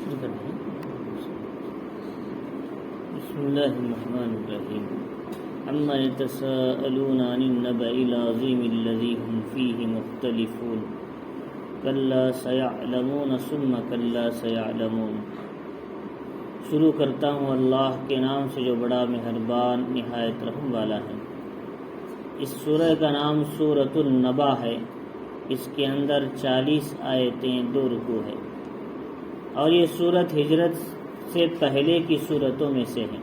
بسم اللہ الرحمن الرحیم عما يتساءلون عن النبأ العظیم الذی هم فیہ مختلفون کلا سیعلمون ثم کلا سیعلمون۔ شروع کرتا ہوں اللہ کے نام سے جو بڑا مہربان نہایت رحم والا ہے۔ اس سورہ کا نام سورۃ النبا ہے۔ اس کے اندر 40 آیتیں 2 رکوع ہے، اور یہ سورت ہجرت سے پہلے کی سورتوں میں سے ہے۔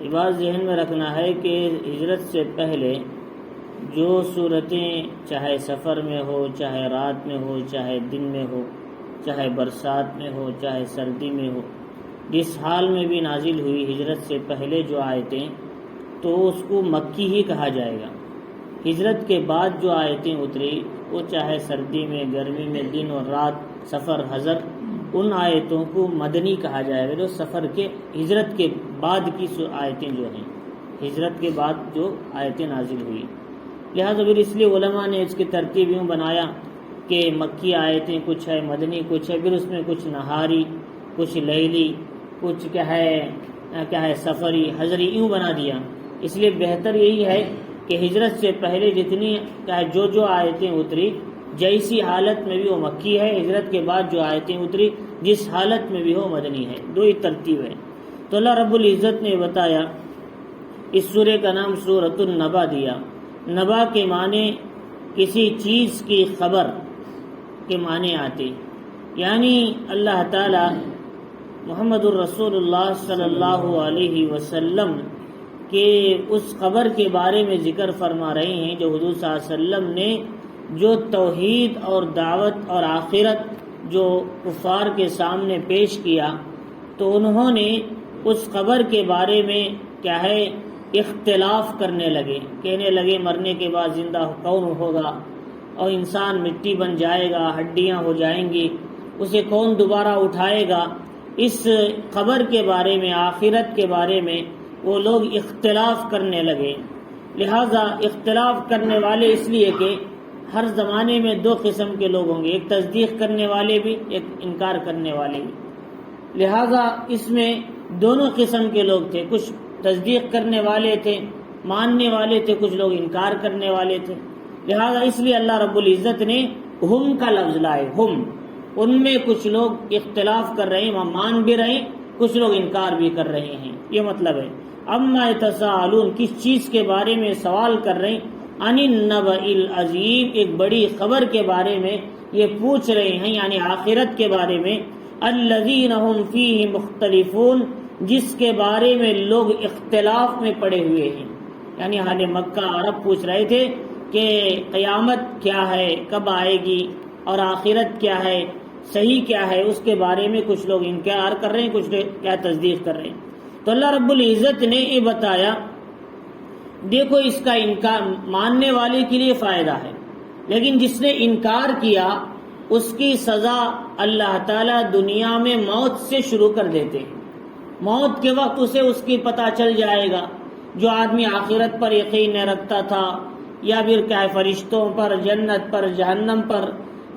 یہ بات ذہن میں رکھنا ہے کہ ہجرت سے پہلے جو سورتیں چاہے سفر میں ہو، چاہے رات میں ہو، چاہے دن میں ہو، چاہے برسات میں ہو، چاہے سردی میں ہو، جس حال میں بھی نازل ہوئی ہجرت سے پہلے جو آیتیں، تو اس کو مکی ہی کہا جائے گا۔ ہجرت کے بعد جو آیتیں اتری وہ چاہے سردی میں، گرمی میں، دن اور رات، سفر، حضر، ان آیتوں کو مدنی کہا جائے گا، جو سفر کے ہجرت کے بعد کی آیتیں جو ہیں، ہجرت کے بعد جو آیتیں نازل ہوئی۔ لہٰذا پھر اس لیے علماء نے اس کی ترتیب یوں بنایا کہ مکی آیتیں کچھ ہے، مدنی کچھ ہے، پھر اس میں کچھ نہاری، کچھ لیلی، کچھ کیا ہے سفری، حضری، یوں بنا دیا۔ اس لیے بہتر یہی ہے کہ ہجرت سے پہلے جتنی جو آیتیں اتری، جیسی حالت میں بھی وہ مکی ہے، ہجرت کے بعد جو آیتیں اتری جس حالت میں بھی ہو مدنی ہے، دو ہی ترتیب ہے۔ تو اللہ رب العزت نے بتایا، اس سورہ کا نام سورۃ النبا دیا۔ نبا کے معنی کسی چیز کی خبر کے معنی آتے، یعنی اللہ تعالی محمد الرسول اللہ صلی اللہ علیہ وسلم کہ اس خبر کے بارے میں ذکر فرما رہے ہیں جو حضور صلی اللہ علیہ وسلم نے جو توحید اور دعوت اور آخرت جو کفار کے سامنے پیش کیا، تو انہوں نے اس خبر کے بارے میں اختلاف کرنے لگے، کہنے لگے مرنے کے بعد زندہ کون ہوگا، اور انسان مٹی بن جائے گا، ہڈیاں ہو جائیں گی، اسے کون دوبارہ اٹھائے گا۔ اس خبر کے بارے میں، آخرت کے بارے میں وہ لوگ اختلاف کرنے لگے۔ لہذا اختلاف کرنے والے اس لیے کہ ہر زمانے میں 2 قسم کے لوگ ہوں گے، ایک تصدیق کرنے والے بھی، ایک انکار کرنے والے بھی۔ لہذا اس میں دونوں قسم کے لوگ تھے، کچھ تصدیق کرنے والے تھے، ماننے والے تھے، کچھ لوگ انکار کرنے والے تھے۔ لہذا اس لیے اللہ رب العزت نے ہم کا لفظ لائے، ہم، ان میں کچھ لوگ اختلاف کر رہے ہیں، وہاں مان بھی رہے ہیں، کچھ لوگ انکار بھی کر رہے ہیں، یہ مطلب ہے۔ اما یتساءلون، کس چیز کے بارے میں سوال کر رہے ہیں، عن النبأ العظیم، ایک بڑی خبر کے بارے میں یہ پوچھ رہے ہیں، یعنی آخرت کے بارے میں، الذین هم فیہ مختلفون، جس کے بارے میں لوگ اختلاف میں پڑے ہوئے ہیں۔ یعنی اہل مکہ عرب پوچھ رہے تھے کہ قیامت کیا ہے، کب آئے گی، اور آخرت کیا ہے، صحیح کیا ہے، اس کے بارے میں کچھ لوگ انکار کر رہے ہیں، کچھ لوگ کیا تصدیق کر رہے ہیں۔ تو اللہ رب العزت نے یہ بتایا، دیکھو اس کا انکار ماننے والے کے لیے فائدہ ہے، لیکن جس نے انکار کیا اس کی سزا اللہ تعالیٰ دنیا میں موت سے شروع کر دیتے ہیں۔ موت کے وقت اسے اس کی پتہ چل جائے گا۔ جو آدمی آخرت پر یقین نہ رکھتا تھا، یا پھر کیا فرشتوں پر، جنت پر، جہنم پر،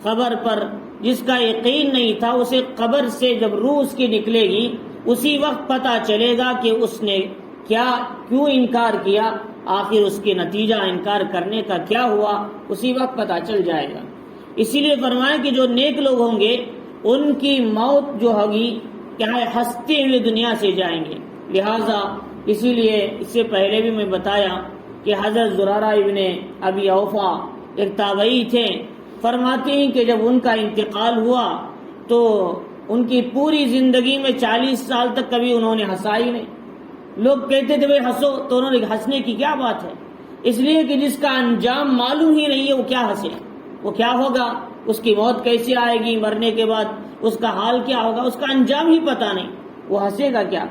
قبر پر جس کا یقین نہیں تھا، اسے قبر سے جب روح اس کی نکلے گی اسی وقت پتہ چلے گا کہ اس نے کیوں انکار کیا، آخر اس کے نتیجہ انکار کرنے کا کیا ہوا، اسی وقت پتہ چل جائے گا۔ اسی لیے فرمایا کہ جو نیک لوگ ہوں گے ان کی موت جو ہوگی ہنستے ہوئے دنیا سے جائیں گے۔ لہذا اسی لیے اس سے پہلے بھی میں بتایا کہ حضرت زرارہ ابن ابی اوفا ایک تابعی تھے، فرماتے ہیں کہ جب ان کا انتقال ہوا تو ان کی پوری زندگی میں 40 سال تک کبھی انہوں نے ہنسا ہی نہیں۔ لوگ کہتے تھے بھئی ہنسو، تو انہوں نے ہنسنے کی کیا بات ہے، اس لیے کہ جس کا انجام معلوم ہی نہیں ہے وہ کیا ہنسے، وہ کیا ہوگا، اس کی موت کیسے آئے گی، مرنے کے بعد اس کا حال کیا ہوگا، اس کا انجام ہی پتہ نہیں، وہ ہنسے گا کیا۔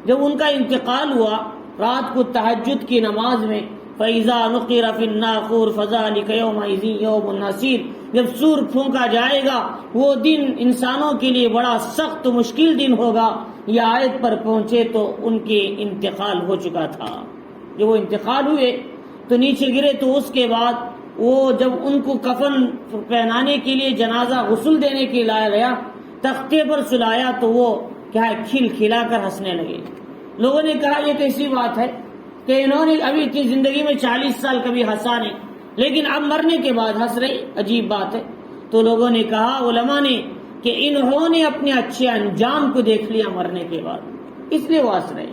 جب ان کا انتقال ہوا، رات کو تہجد کی نماز میں فَإِذَا نُقِرَ فِي النَّاقُورِ فَذَلِكَ يَوْمَئِذٍ يَوْمٌ عَسِيرٌ، جب سور پھونکا جائے گا وہ دن انسانوں کے لیے بڑا سخت مشکل دن ہوگا۔ یہ آیت پر پہنچے تو ان کے انتقال ہو چکا تھا۔ جب وہ انتقال ہوئے تو نیچے گرے، تو اس کے بعد وہ جب ان کو کفن پہنانے کے لیے، جنازہ غسل دینے کے لیے لایا گیا، تختے پر سلایا تو وہ کیا ہے کھل کھلا کر ہنسنے لگے. لوگوں نے کہا یہ کیسی بات ہے کہ انہوں نے ابھی کی زندگی میں 40 سال کبھی ہنسا نہیں, لیکن اب مرنے کے بعد ہنس رہی, عجیب بات ہے. تو لوگوں نے کہا علماء نے کہ انہوں نے اپنے اچھے انجام کو دیکھ لیا مرنے کے بعد, اس لیے وہ ہنس رہے.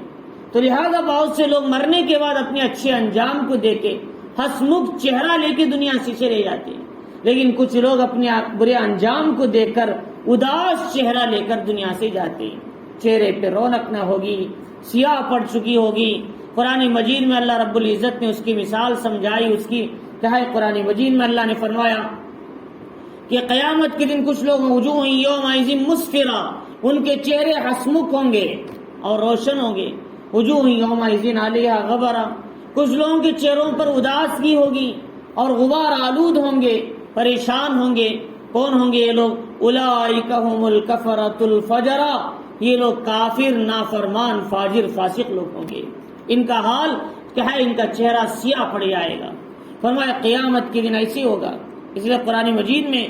تو لہذا بہت سے لوگ مرنے کے بعد اپنے اچھے انجام کو دیکھ کے ہنسمکھ چہرہ لے کے دنیا سے چلے جاتے ہیں, لیکن کچھ لوگ اپنے برے انجام کو دیکھ کر اداس چہرہ لے کر دنیا سے جاتے ہیں. چہرے پہ رونق نہ ہوگی, سیاہ پڑ چکی ہوگی. قرآن مجید میں اللہ رب العزت نے اس کی مثال سمجھائی. اس کی کیا ہے قرآن مجید میں اللہ نے فرمایا کہ قیامت کے دن کچھ لوگ وجوہ یومئذ مسفرہ, ان کے چہرے ہنسمکھ ہوں گے اور روشن ہوں گے. وجوہ یومئذ علیہا غبرہ, کچھ لوگوں کے چہروں پر اداسگی ہوگی اور غبار آلود ہوں گے, پریشان ہوں گے. کون ہوں گے یہ لوگ؟ اولئک هم الکفرۃ الفجرہ, یہ لوگ کافر, نافرمان, فاجر, فاسق لوگ ہوں گے. ان کا حال کیا ہے؟ ان کا چہرہ سیاہ پڑ جائے گا. فرمایا قیامت کے دن ایسے ہوگا. اس لیے قرآن مجید میں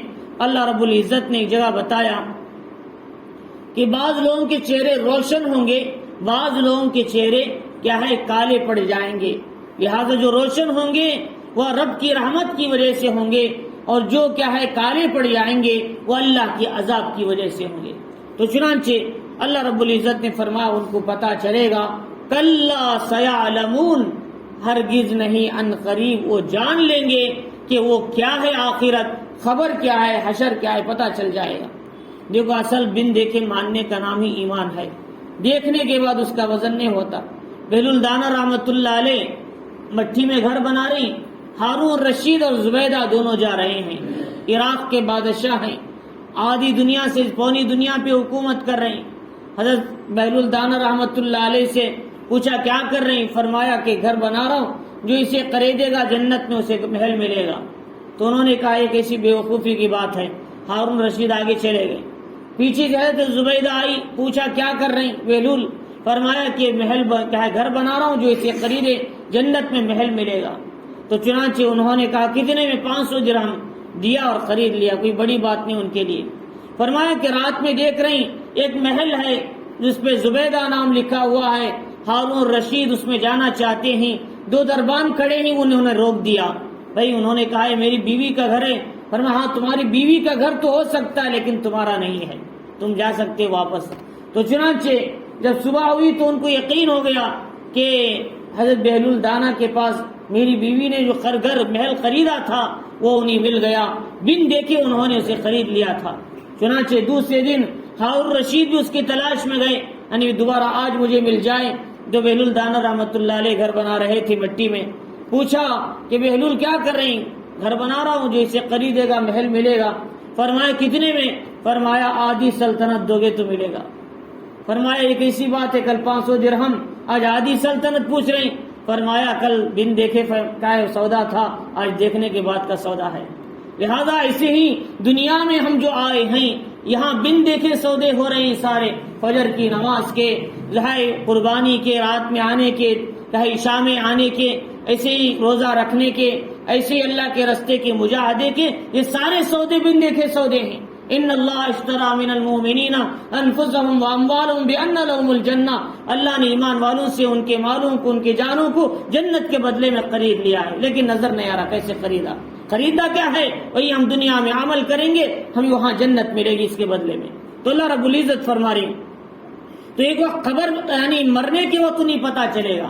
اللہ رب العزت نے ایک جگہ بتایا کہ بعض لوگوں کے چہرے روشن ہوں گے, بعض لوگوں کے چہرے کیا ہے کالے پڑ جائیں گے. لہذا جو روشن ہوں گے وہ رب کی رحمت کی وجہ سے ہوں گے, اور جو کیا ہے کالے پڑ جائیں گے وہ اللہ کی عذاب کی وجہ سے ہوں گے. تو چنانچہ اللہ رب العزت نے فرمایا ان کو پتا چلے گا, کلا سیعلمون, ہرگز نہیں, ان قریب وہ جان لیں گے کہ وہ کیا ہے آخرت, خبر کیا ہے, حشر کیا ہے, پتا چل جائے گا. دیکھو اصل بن دیکھے ماننے کا نام ہی ایمان ہے, دیکھنے کے بعد اس کا وزن نہیں ہوتا. بہلول دانا رحمت اللہ علیہ مٹھی میں گھر بنا رہی, ہارون رشید اور زبیدہ دونوں جا رہے ہیں, عراق کے بادشاہ ہیں, آدھی دنیا سے پونی دنیا پہ حکومت کر رہے ہیں. حضرت بہلول دانا رحمت اللہ علیہ سے پوچھا کیا کر رہے ہیں؟ فرمایا کہ گھر بنا رہا ہوں, جو اسے خریدے گا جنت میں اسے محل ملے گا. تو انہوں نے کہا یہ کیسی بیوقوفی کی بات ہے. ہارون رشید آگے چلے گئے, پیچھے جو ہے زبیدہ آئی, پوچھا کیا کر رہے ہیں بہلول؟ فرمایا کہ محل گھر بنا رہا ہوں, جو اسے خریدے جنت میں محل ملے گا. تو چنانچہ انہوں نے کہا کتنے میں؟ 500 درہم دیا اور خرید لیا, کوئی بڑی بات نہیں ان کے لیے. فرمایا کہ رات میں دیکھ رہے ہیں ایک محل ہے جس پہ زبیدہ نام لکھا ہوا ہے, ہارون رشید اس میں جانا چاہتے ہیں. 2 دربان کھڑے ہیں, انہوں نے روک دیا. بھائی انہوں نے کہا ہے میری بیوی کا گھر ہے. فرمایا ہاں تمہاری بیوی کا گھر تو ہو سکتا ہے لیکن تمہارا نہیں ہے, تم جا سکتے واپس. تو چنانچہ جب صبح ہوئی تو ان کو یقین ہو گیا کہ حضرت بہلول دانا کے پاس میری بیوی نے جو گھر محل خریدا تھا وہ انہیں مل گیا, بن دیکھے انہوں نے اسے خرید لیا تھا. چنانچہ دوسرے دن ہارون رشید بھی اس کی تلاش میں گئے, یعنی دوبارہ آج مجھے مل جائے. جو بہلول دانا رحمت اللہ علیہ گھر بنا رہے تھے مٹی میں, پوچھا کہ بہلول کیا کر رہے ہیں؟ گھر بنا رہا ہوں, جو اسے خریدے گا محل ملے گا. فرمایا کتنے میں؟ فرمایا آدھی سلطنت دو گے تو ملے گا. فرمایا یہ کیسی بات ہے, کل 500 درہم, آج آدھی سلطنت پوچھ رہے ہیں. فرمایا کل بن دیکھے کا سودا تھا, آج دیکھنے کے بعد کا سودا ہے. لہذا ایسے ہی دنیا میں ہم جو آئے ہیں یہاں بن دیکھے سودے ہو رہے ہیں سارے, فجر کی نماز کے, قربانی کے, رات میں آنے کے, عشاء میں آنے کے, ایسے ہی روزہ رکھنے کے, ایسے ہی اللہ کے رستے کے مجاہدے کے, یہ سارے سودے بن دیکھے سودے ہیں. ان اللہ اشترى من المؤمنین انفسهم واموالهم بان لهم الجنہ, اللہ نے ایمان والوں سے ان کے مالوں کو, ان کے جانوں کو جنت کے بدلے میں خرید لیا ہے. لیکن نظر نہیں آ رہا کیسے خریدا. خریدا کیا ہے؟ وہی ہم دنیا میں عمل کریں گے, ہمیں وہاں جنت ملے گی اس کے بدلے میں. تو اللہ رب العزت فرما رہے ہیں تو ایک وقت خبر یعنی مرنے کے وقت نہیں پتا چلے گا.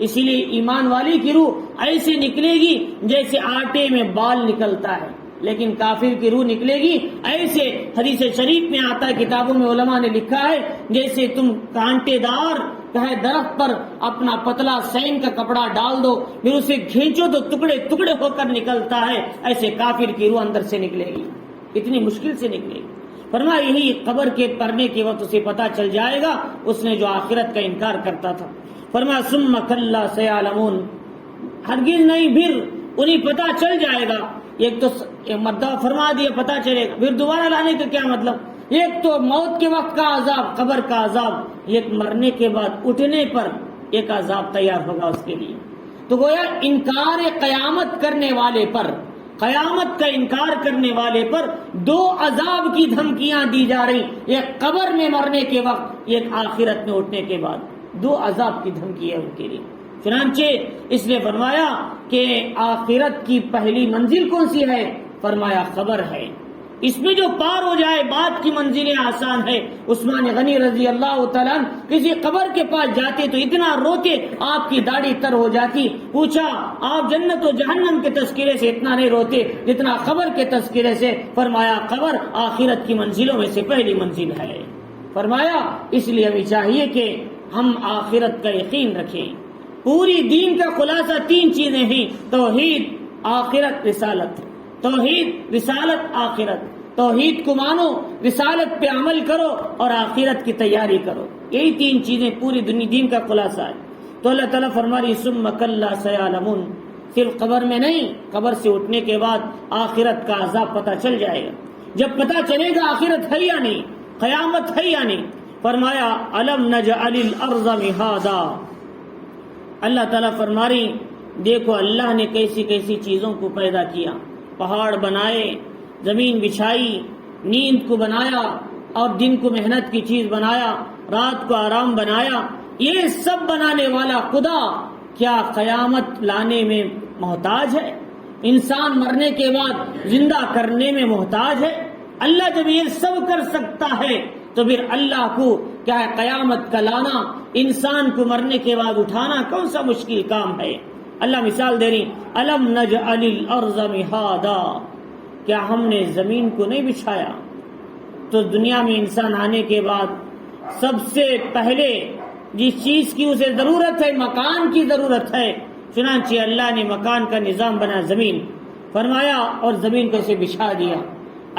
اسی لیے ایمان والی کی روح ایسے نکلے گی جیسے آٹے میں بال نکلتا ہے, لیکن کافر کی روح نکلے گی ایسے. حدیث شریف میں آتا ہے, کتابوں میں علماء نے لکھا ہے, جیسے تم کانٹے دار درخت پر اپنا پتلا سین کا کپڑا ڈال دو, پھر اسے کھینچو تو ٹکڑے ٹکڑے ہو کر نکلتا ہے, ایسے کافر کی روح اندر سے نکلے گی, اتنی مشکل سے نکلے گی. فرمایا یہی قبر کے پڑنے کے وقت اسے پتا چل جائے گا اس نے جو آخرت کا انکار کرتا تھا. فرمایا ثم کلا سیعلمون, ہرگز نہیں پھر انہیں پتا چل جائے گا. ایک تو مرتبہ فرما دیا پتا چلے گا, پھر دوبارہ لانے کا کیا مطلب؟ ایک تو موت کے وقت کا عذاب, قبر کا عذاب, ایک مرنے کے بعد اٹھنے پر ایک عذاب تیار ہوگا اس کے لیے. تو گویا انکار قیامت کرنے والے پر, قیامت کا انکار کرنے والے پر دو عذاب کی دھمکیاں دی جا رہی، ایک قبر میں مرنے کے وقت، ایک آخرت میں اٹھنے کے بعد، دو عذاب کی دھمکی ہے ان کے لیے۔ چنانچہ اس لیے فرمایا کہ آخرت کی پہلی منزل کون سی ہے؟ فرمایا قبر ہے، اس میں جو پار ہو جائے بعد کی منزلیں آسان ہے۔ عثمان غنی رضی اللہ تعالیٰ کسی قبر کے پاس جاتے تو اتنا روتے آپ کی داڑھی تر ہو جاتی۔ پوچھا آپ جنت و جہنم کے تذکرے سے اتنا نہیں روتے جتنا قبر کے تذکرے سے؟ فرمایا قبر آخرت کی منزلوں میں سے پہلی منزل ہے۔ فرمایا اس لیے ہمیں چاہیے کہ ہم آخرت کا یقین رکھیں۔ پوری دین کا خلاصہ تین چیزیں ہیں: توحید، آخرت، رسالت۔ توحید، رسالت، آخرت۔ توحید کو مانو، رسالت پہ عمل کرو اور آخرت کی تیاری کرو، یہی تین چیزیں پوری دین کا خلاصہ ہے۔ تو اللہ تعالیٰ فرماری ثم کلا سیعلمون، صرف قبر میں نہیں، قبر سے اٹھنے کے بعد آخرت کا عذاب پتہ چل جائے گا۔ جب پتہ چلے گا آخرت ہے یا نہیں، قیامت ہے یا نہیں، فرمایا الم نجعل الارض مہادا، اللہ تعالیٰ فرماری دیکھو اللہ نے کیسی کیسی چیزوں کو پیدا کیا، پہاڑ بنائے، زمین بچھائی، نیند کو بنایا اور دن کو محنت کی چیز بنایا، رات کو آرام بنایا۔ یہ سب بنانے والا خدا کیا قیامت لانے میں محتاج ہے؟ انسان مرنے کے بعد زندہ کرنے میں محتاج ہے؟ اللہ جب یہ سب کر سکتا ہے تو پھر اللہ کو کیا ہے قیامت کا لانا، انسان کو مرنے کے بعد اٹھانا کون سا مشکل کام ہے؟ اللہ مثال دے رہی، الم نجعل الارض مہادا، کیا ہم نے زمین کو نہیں بچھایا؟ تو دنیا میں انسان آنے کے بعد سب سے پہلے جس چیز کی اسے ضرورت ہے، مکان کی ضرورت ہے، چنانچہ اللہ نے مکان کا نظام بنا زمین، فرمایا اور زمین کو اسے بچھا دیا۔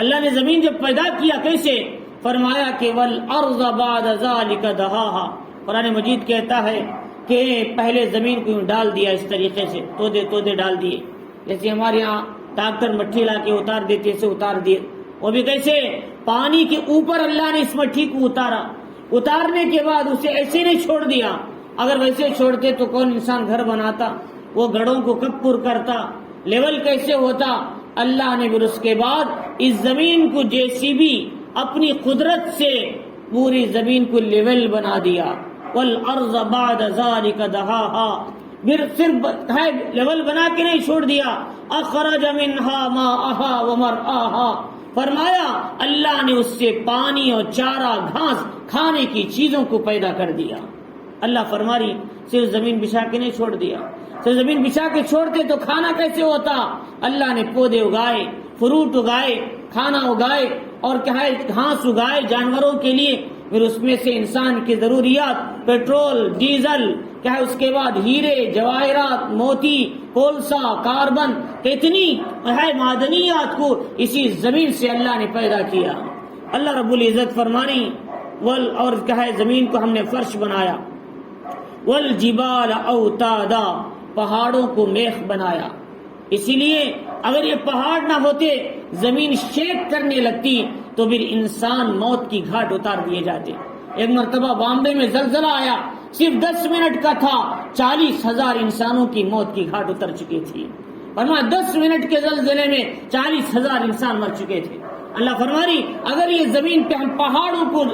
اللہ نے زمین جب پیدا کیا کیسے؟ فرمایا کہ والارض بعد ذلك دہاہا، قرآن مجید کہتا ہے کہ پہلے زمین کو ڈال دیا اس طریقے سے، تودے ڈال دیے، جیسے ہمارے یہاں ڈاکٹر مٹھی لا کے اتار دیتے اسے اتار دیے، وہ بھی کیسے؟ پانی کے اوپر اللہ نے اس مٹھی کو اتارا، اتارنے کے بعد اسے ایسے نہیں چھوڑ دیا، اگر ویسے چھوڑتے تو کون انسان گھر بناتا؟ وہ گھروں کو کب پر کرتا، لیول کیسے ہوتا؟ اللہ نے پھر اس کے بعد اس زمین کو JCB اپنی قدرت سے پوری زمین کو لیول بنا دیا۔ والارض بعد ذلك دہاہا، پھر صرف ہے لیول بنا کے نہیں چھوڑ دیا، اخرج منها ماءها ومرعاها، فرمایا اللہ نے اس سے پانی اور چارہ گھاس کھانے کی چیزوں کو پیدا کر دیا۔ اللہ فرماری صرف زمین بچھا کے نہیں چھوڑ دیا، صرف زمین بچھا کے چھوڑتے تو کھانا کیسے ہوتا؟ اللہ نے پودے اگائے، فروٹ اگائے، کھانا اگائے اور کیا ہے گھاس اگائے جانوروں کے لیے، پھر اس میں سے انسان کی ضروریات، پیٹرول، ڈیزل، کیا ہے اس کے بعد ہیرے، جواہرات، موتی، کولسا، کاربن، کتنی ہے معدنیات کو اسی زمین سے اللہ نے پیدا کیا۔ اللہ رب العزت فرمانی اور کیا ہے زمین کو ہم نے فرش بنایا، والجبال اوتادا، پہاڑوں کو میخ بنایا۔ اسی لیے اگر یہ پہاڑ نہ ہوتے زمین شیک کرنے لگتی تو پھر انسان موت کی گھاٹ اتار دیے جاتے۔ ایک مرتبہ بامبے میں زلزلہ آیا، صرف 10 منٹ کا تھا، 40,000 انسانوں کی موت کی گھاٹ اتر چکی تھی۔ فرمایا 10 منٹ کے زلزلے میں 40,000 انسان مر چکے تھے۔ اللہ فرماری اگر یہ زمین پہ ہم پہاڑوں کو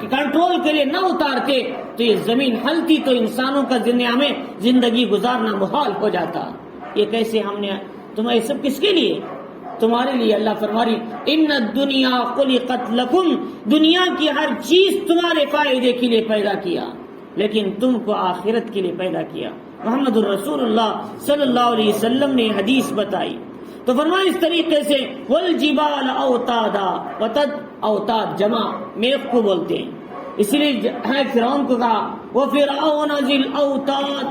کنٹرول کے لیے نہ اتارتے تو یہ زمین ہلتی تو انسانوں کا دنیا میں زندگی گزارنا محال ہو جاتا۔ یہ کیسے ہم نے تمہیں سب کس کے لیے؟ تمہارے لیے۔ اللہ فرماری ان الدنیا خلقت لکم، دنیا کی ہر چیز تمہارے فائدے کے لیے پیدا کیا، لیکن تم کو آخرت کے لیے پیدا کیا۔ محمد الرسول اللہ صلی اللہ علیہ وسلم نے حدیث بتائی تو فرمایا اس طریقے سے والجبال اوتادا، وتد اوتاد جمع میخ کو بولتے ہیں، اسی لیے ہے فرعون کو کہا وفرعون ذی الاوتاد،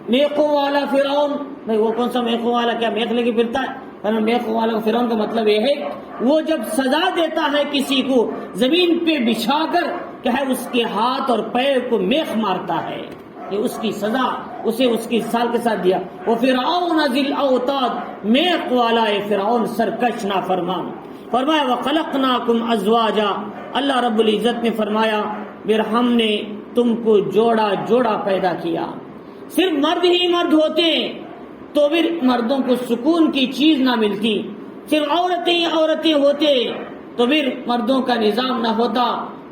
میخوں والا فرعون۔ بھائی وہ کون سا میخوں والا؟ کیا میخ لے کے پھرتا ہے؟ میخوں والا فرعون کا مطلب یہ ہے وہ جب سزا دیتا ہے کسی کو زمین پہ بچھا کر کیا ہے اس کے ہاتھ اور پیر کو میخ مارتا ہے، یہ اس کی سزا اسے اس کی سال کے ساتھ دیا۔ وہ فرعون ذی الاوتاد، میخ والا ہے فرعون، سرکش نافرمان۔ فرمایا وخلقناکم ازواجا، اللہ رب العزت نے فرمایا پھر ہم نے تم کو جوڑا جوڑا پیدا کیا۔ صرف مرد ہی مرد ہوتے تو پھر مردوں کو سکون کی چیز نہ ملتی، صرف عورتیں ہی عورتیں ہوتے تو پھر مردوں کا نظام نہ ہوتا.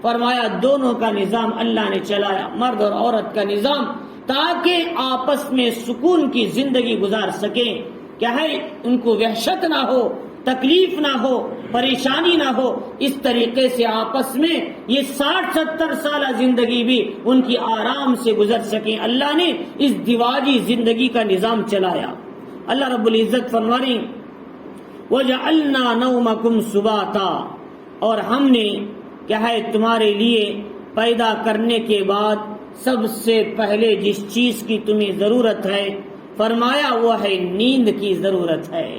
فرمایا دونوں کا نظام اللہ نے چلایا، مرد اور عورت کا نظام، تاکہ آپس میں سکون کی زندگی گزار سکیں. کیا ہے، ان کو وحشت نہ ہو، تکلیف نہ ہو، پریشانی نہ ہو. اس طریقے سے آپس میں یہ 60-70 سالہ زندگی بھی ان کی آرام سے گزر سکیں. اللہ نے اس دیواجی زندگی کا نظام چلایا. اللہ رب العزت فرما رہے ہیں وَجَعَلْنَا نَوْمَكُمْ سُبَاتًا، اور ہم نے کیا ہے تمہارے لیے پیدا کرنے کے بعد سب سے پہلے جس چیز کی تمہیں ضرورت ہے فرمایا وہ ہے نیند کی ضرورت ہے.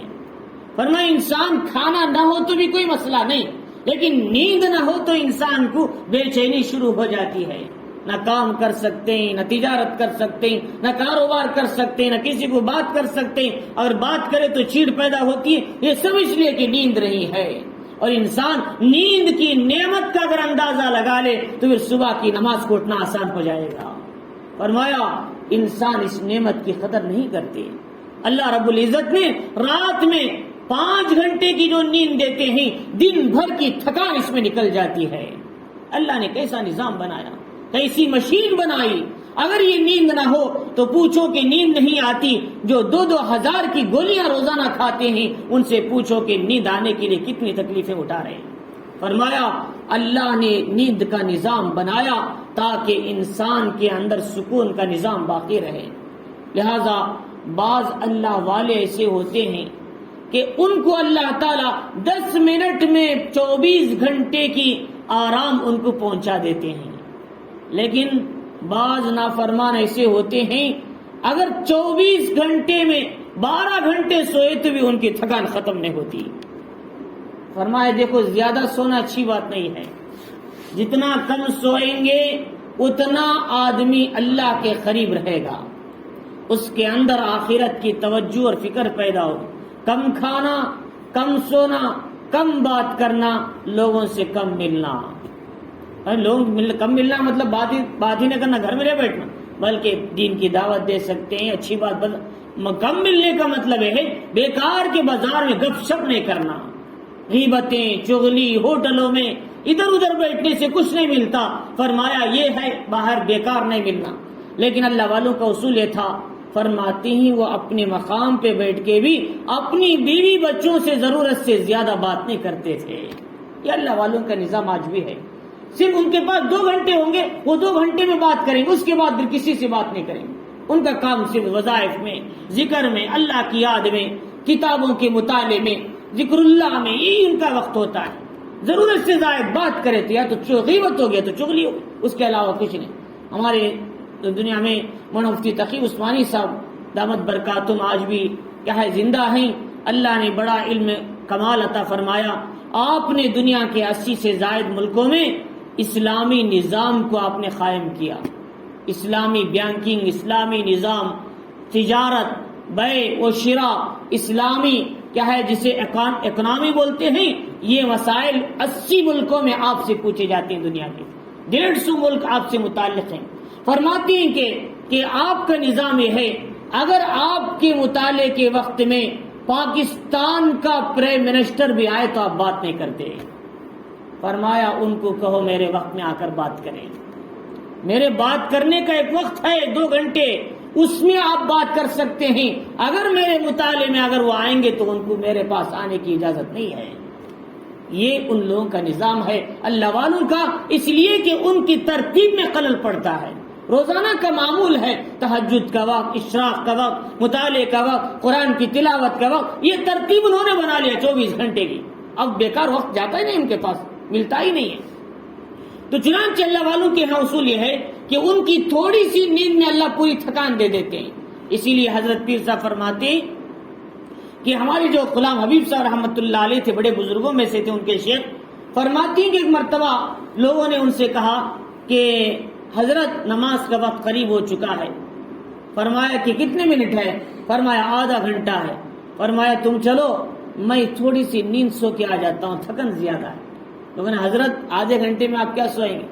فرمایا انسان کھانا نہ ہو تو بھی کوئی مسئلہ نہیں، لیکن نیند نہ ہو تو انسان کو بے چینی شروع ہو جاتی ہے. نہ کام کر سکتے ہیں، نہ تجارت کر سکتے ہیں، نہ کاروبار کر سکتے ہیں، نہ کسی کو بات کر سکتے ہیں. اگر بات کرے تو چیڑ پیدا ہوتی ہے. یہ سب اس لیے کہ نیند نہیں ہے. اور انسان نیند کی نعمت کا اگر اندازہ لگا لے تو پھر صبح کی نماز کو اٹھنا آسان ہو جائے گا. فرمایا انسان اس نعمت کی قدر نہیں کرتے. اللہ رب العزت نے رات میں 5 گھنٹے کی جو نیند دیتے ہیں، دن بھر کی تھکان اس میں نکل جاتی ہے. اللہ نے کیسا نظام بنایا، کیسی مشین بنائی. اگر یہ نیند نہ ہو تو پوچھو کہ نیند نہیں آتی جو 2-2 ہزار کی گولیاں روزانہ کھاتے ہیں، ان سے پوچھو کہ نیند آنے کے لیے کتنی تکلیفیں اٹھا رہے ہیں. فرمایا اللہ نے نیند کا نظام بنایا تاکہ انسان کے اندر سکون کا نظام باقی رہے. لہذا بعض اللہ والے ایسے ہوتے ہیں کہ ان کو اللہ تعالیٰ 10 منٹ میں 24 گھنٹے کی آرام ان کو پہنچا دیتے ہیں. لیکن بعض نافرمان ایسے ہوتے ہیں اگر 24 گھنٹے میں 12 گھنٹے سوئے تو بھی ان کی تھکان ختم نہیں ہوتی. فرمائے دیکھو زیادہ سونا اچھی بات نہیں ہے، جتنا کم سوئیں گے اتنا آدمی اللہ کے قریب رہے گا، اس کے اندر آخرت کی توجہ اور فکر پیدا ہو. کم کھانا، کم سونا، کم بات کرنا، لوگوں سے کم ملنا. کم ملنا مطلب بات ہی نہ کرنا، گھر میں رہ بیٹھنا، بلکہ دین کی دعوت دے سکتے ہیں، اچھی بات. کم ملنے کا مطلب ہے بیکار کے بازار میں گپ شپ نہیں کرنا، غیبتیں، چغلی، ہوٹلوں میں ادھر ادھر بیٹھنے سے کچھ نہیں ملتا. فرمایا یہ ہے باہر بیکار نہیں ملنا. لیکن اللہ والوں کا اصول یہ تھا، فرماتے ہیں وہ اپنے مقام پہ بیٹھ کے بھی اپنی بیوی بچوں سے ضرورت سے زیادہ بات نہیں کرتے تھے. یہ اللہ والوں کا نظام آج بھی ہے. صرف ان کے پاس 2 گھنٹے ہوں گے، وہ 2 گھنٹے میں بات کریں گے، اس کے بعد پھر کسی سے بات نہیں کریں گے. ان کا کام صرف وظائف میں، ذکر میں، اللہ کی یاد میں، کتابوں کے مطالعے میں، ذکر اللہ میں، یہی ان کا وقت ہوتا ہے. ضرورت سے زائد بات کرے تو یا تو غیبت ہو گیا تو چغلی ہو، اس کے علاوہ کچھ نہیں. ہمارے دنیا میں مولانا مفتی تقی عثمانی صاحب دامت برکاتہم آج بھی کیا ہے زندہ ہیں. اللہ نے بڑا علم کمال عطا فرمایا. آپ نے دنیا کے 80 سے زائد ملکوں میں اسلامی نظام کو آپ نے قائم کیا. اسلامی بینکنگ، اسلامی نظام، تجارت، بیع و شراء، اسلامی کیا ہے جسے اکنامی بولتے ہیں، یہ مسائل 80 ملکوں میں آپ سے پوچھے جاتے ہیں. دنیا کے 150 ملک آپ سے متعلق ہیں. فرماتے ہیں کہ آپ کا نظام یہ ہے، اگر آپ کے مطالعے کے وقت میں پاکستان کا پرائم منسٹر بھی آئے تو آپ بات نہیں کرتے. فرمایا ان کو کہو میرے وقت میں آ کر بات کریں. میرے بات کرنے کا ایک وقت ہے 2 گھنٹے، اس میں آپ بات کر سکتے ہیں. اگر میرے مطالعے میں اگر وہ آئیں گے تو ان کو میرے پاس آنے کی اجازت نہیں ہے. یہ ان لوگوں کا نظام ہے اللہ والوں کا، اس لیے کہ ان کی ترتیب میں خلل پڑتا ہے. روزانہ کا معمول ہے تہجد کا وقت، اشراق کا وقت، مطالعے کا وقت، قرآن کی تلاوت کا وقت، یہ ترتیب انہوں نے بنا لیا 24 گھنٹے کی. اب بیکار وقت جاتا ہی نہیں، ان کے پاس ملتا ہی نہیں ہے. تو چنانچہ اللہ والوں کے ہاں اصول یہ ہے کہ ان کی تھوڑی سی نیند میں اللہ پوری تھکان دے دیتے ہیں. اسی لیے حضرت پیر صاحب فرماتے ہیں کہ ہمارے جو غلام حبیب صاحب رحمۃ اللہ علیہ تھے، بڑے بزرگوں میں سے تھے، ان کے شیخ فرماتے ہیں کہ ایک مرتبہ لوگوں نے ان سے کہا کہ حضرت نماز کا وقت قریب ہو چکا ہے. فرمایا کہ کتنے منٹ ہے؟ فرمایا آدھا گھنٹہ ہے. فرمایا تم چلو میں تھوڑی سی نیند سو کے آ جاتا ہوں، تھکن زیادہ ہے. لوگوں نے حضرت آدھے گھنٹے میں آپ کیا سوئیں گے؟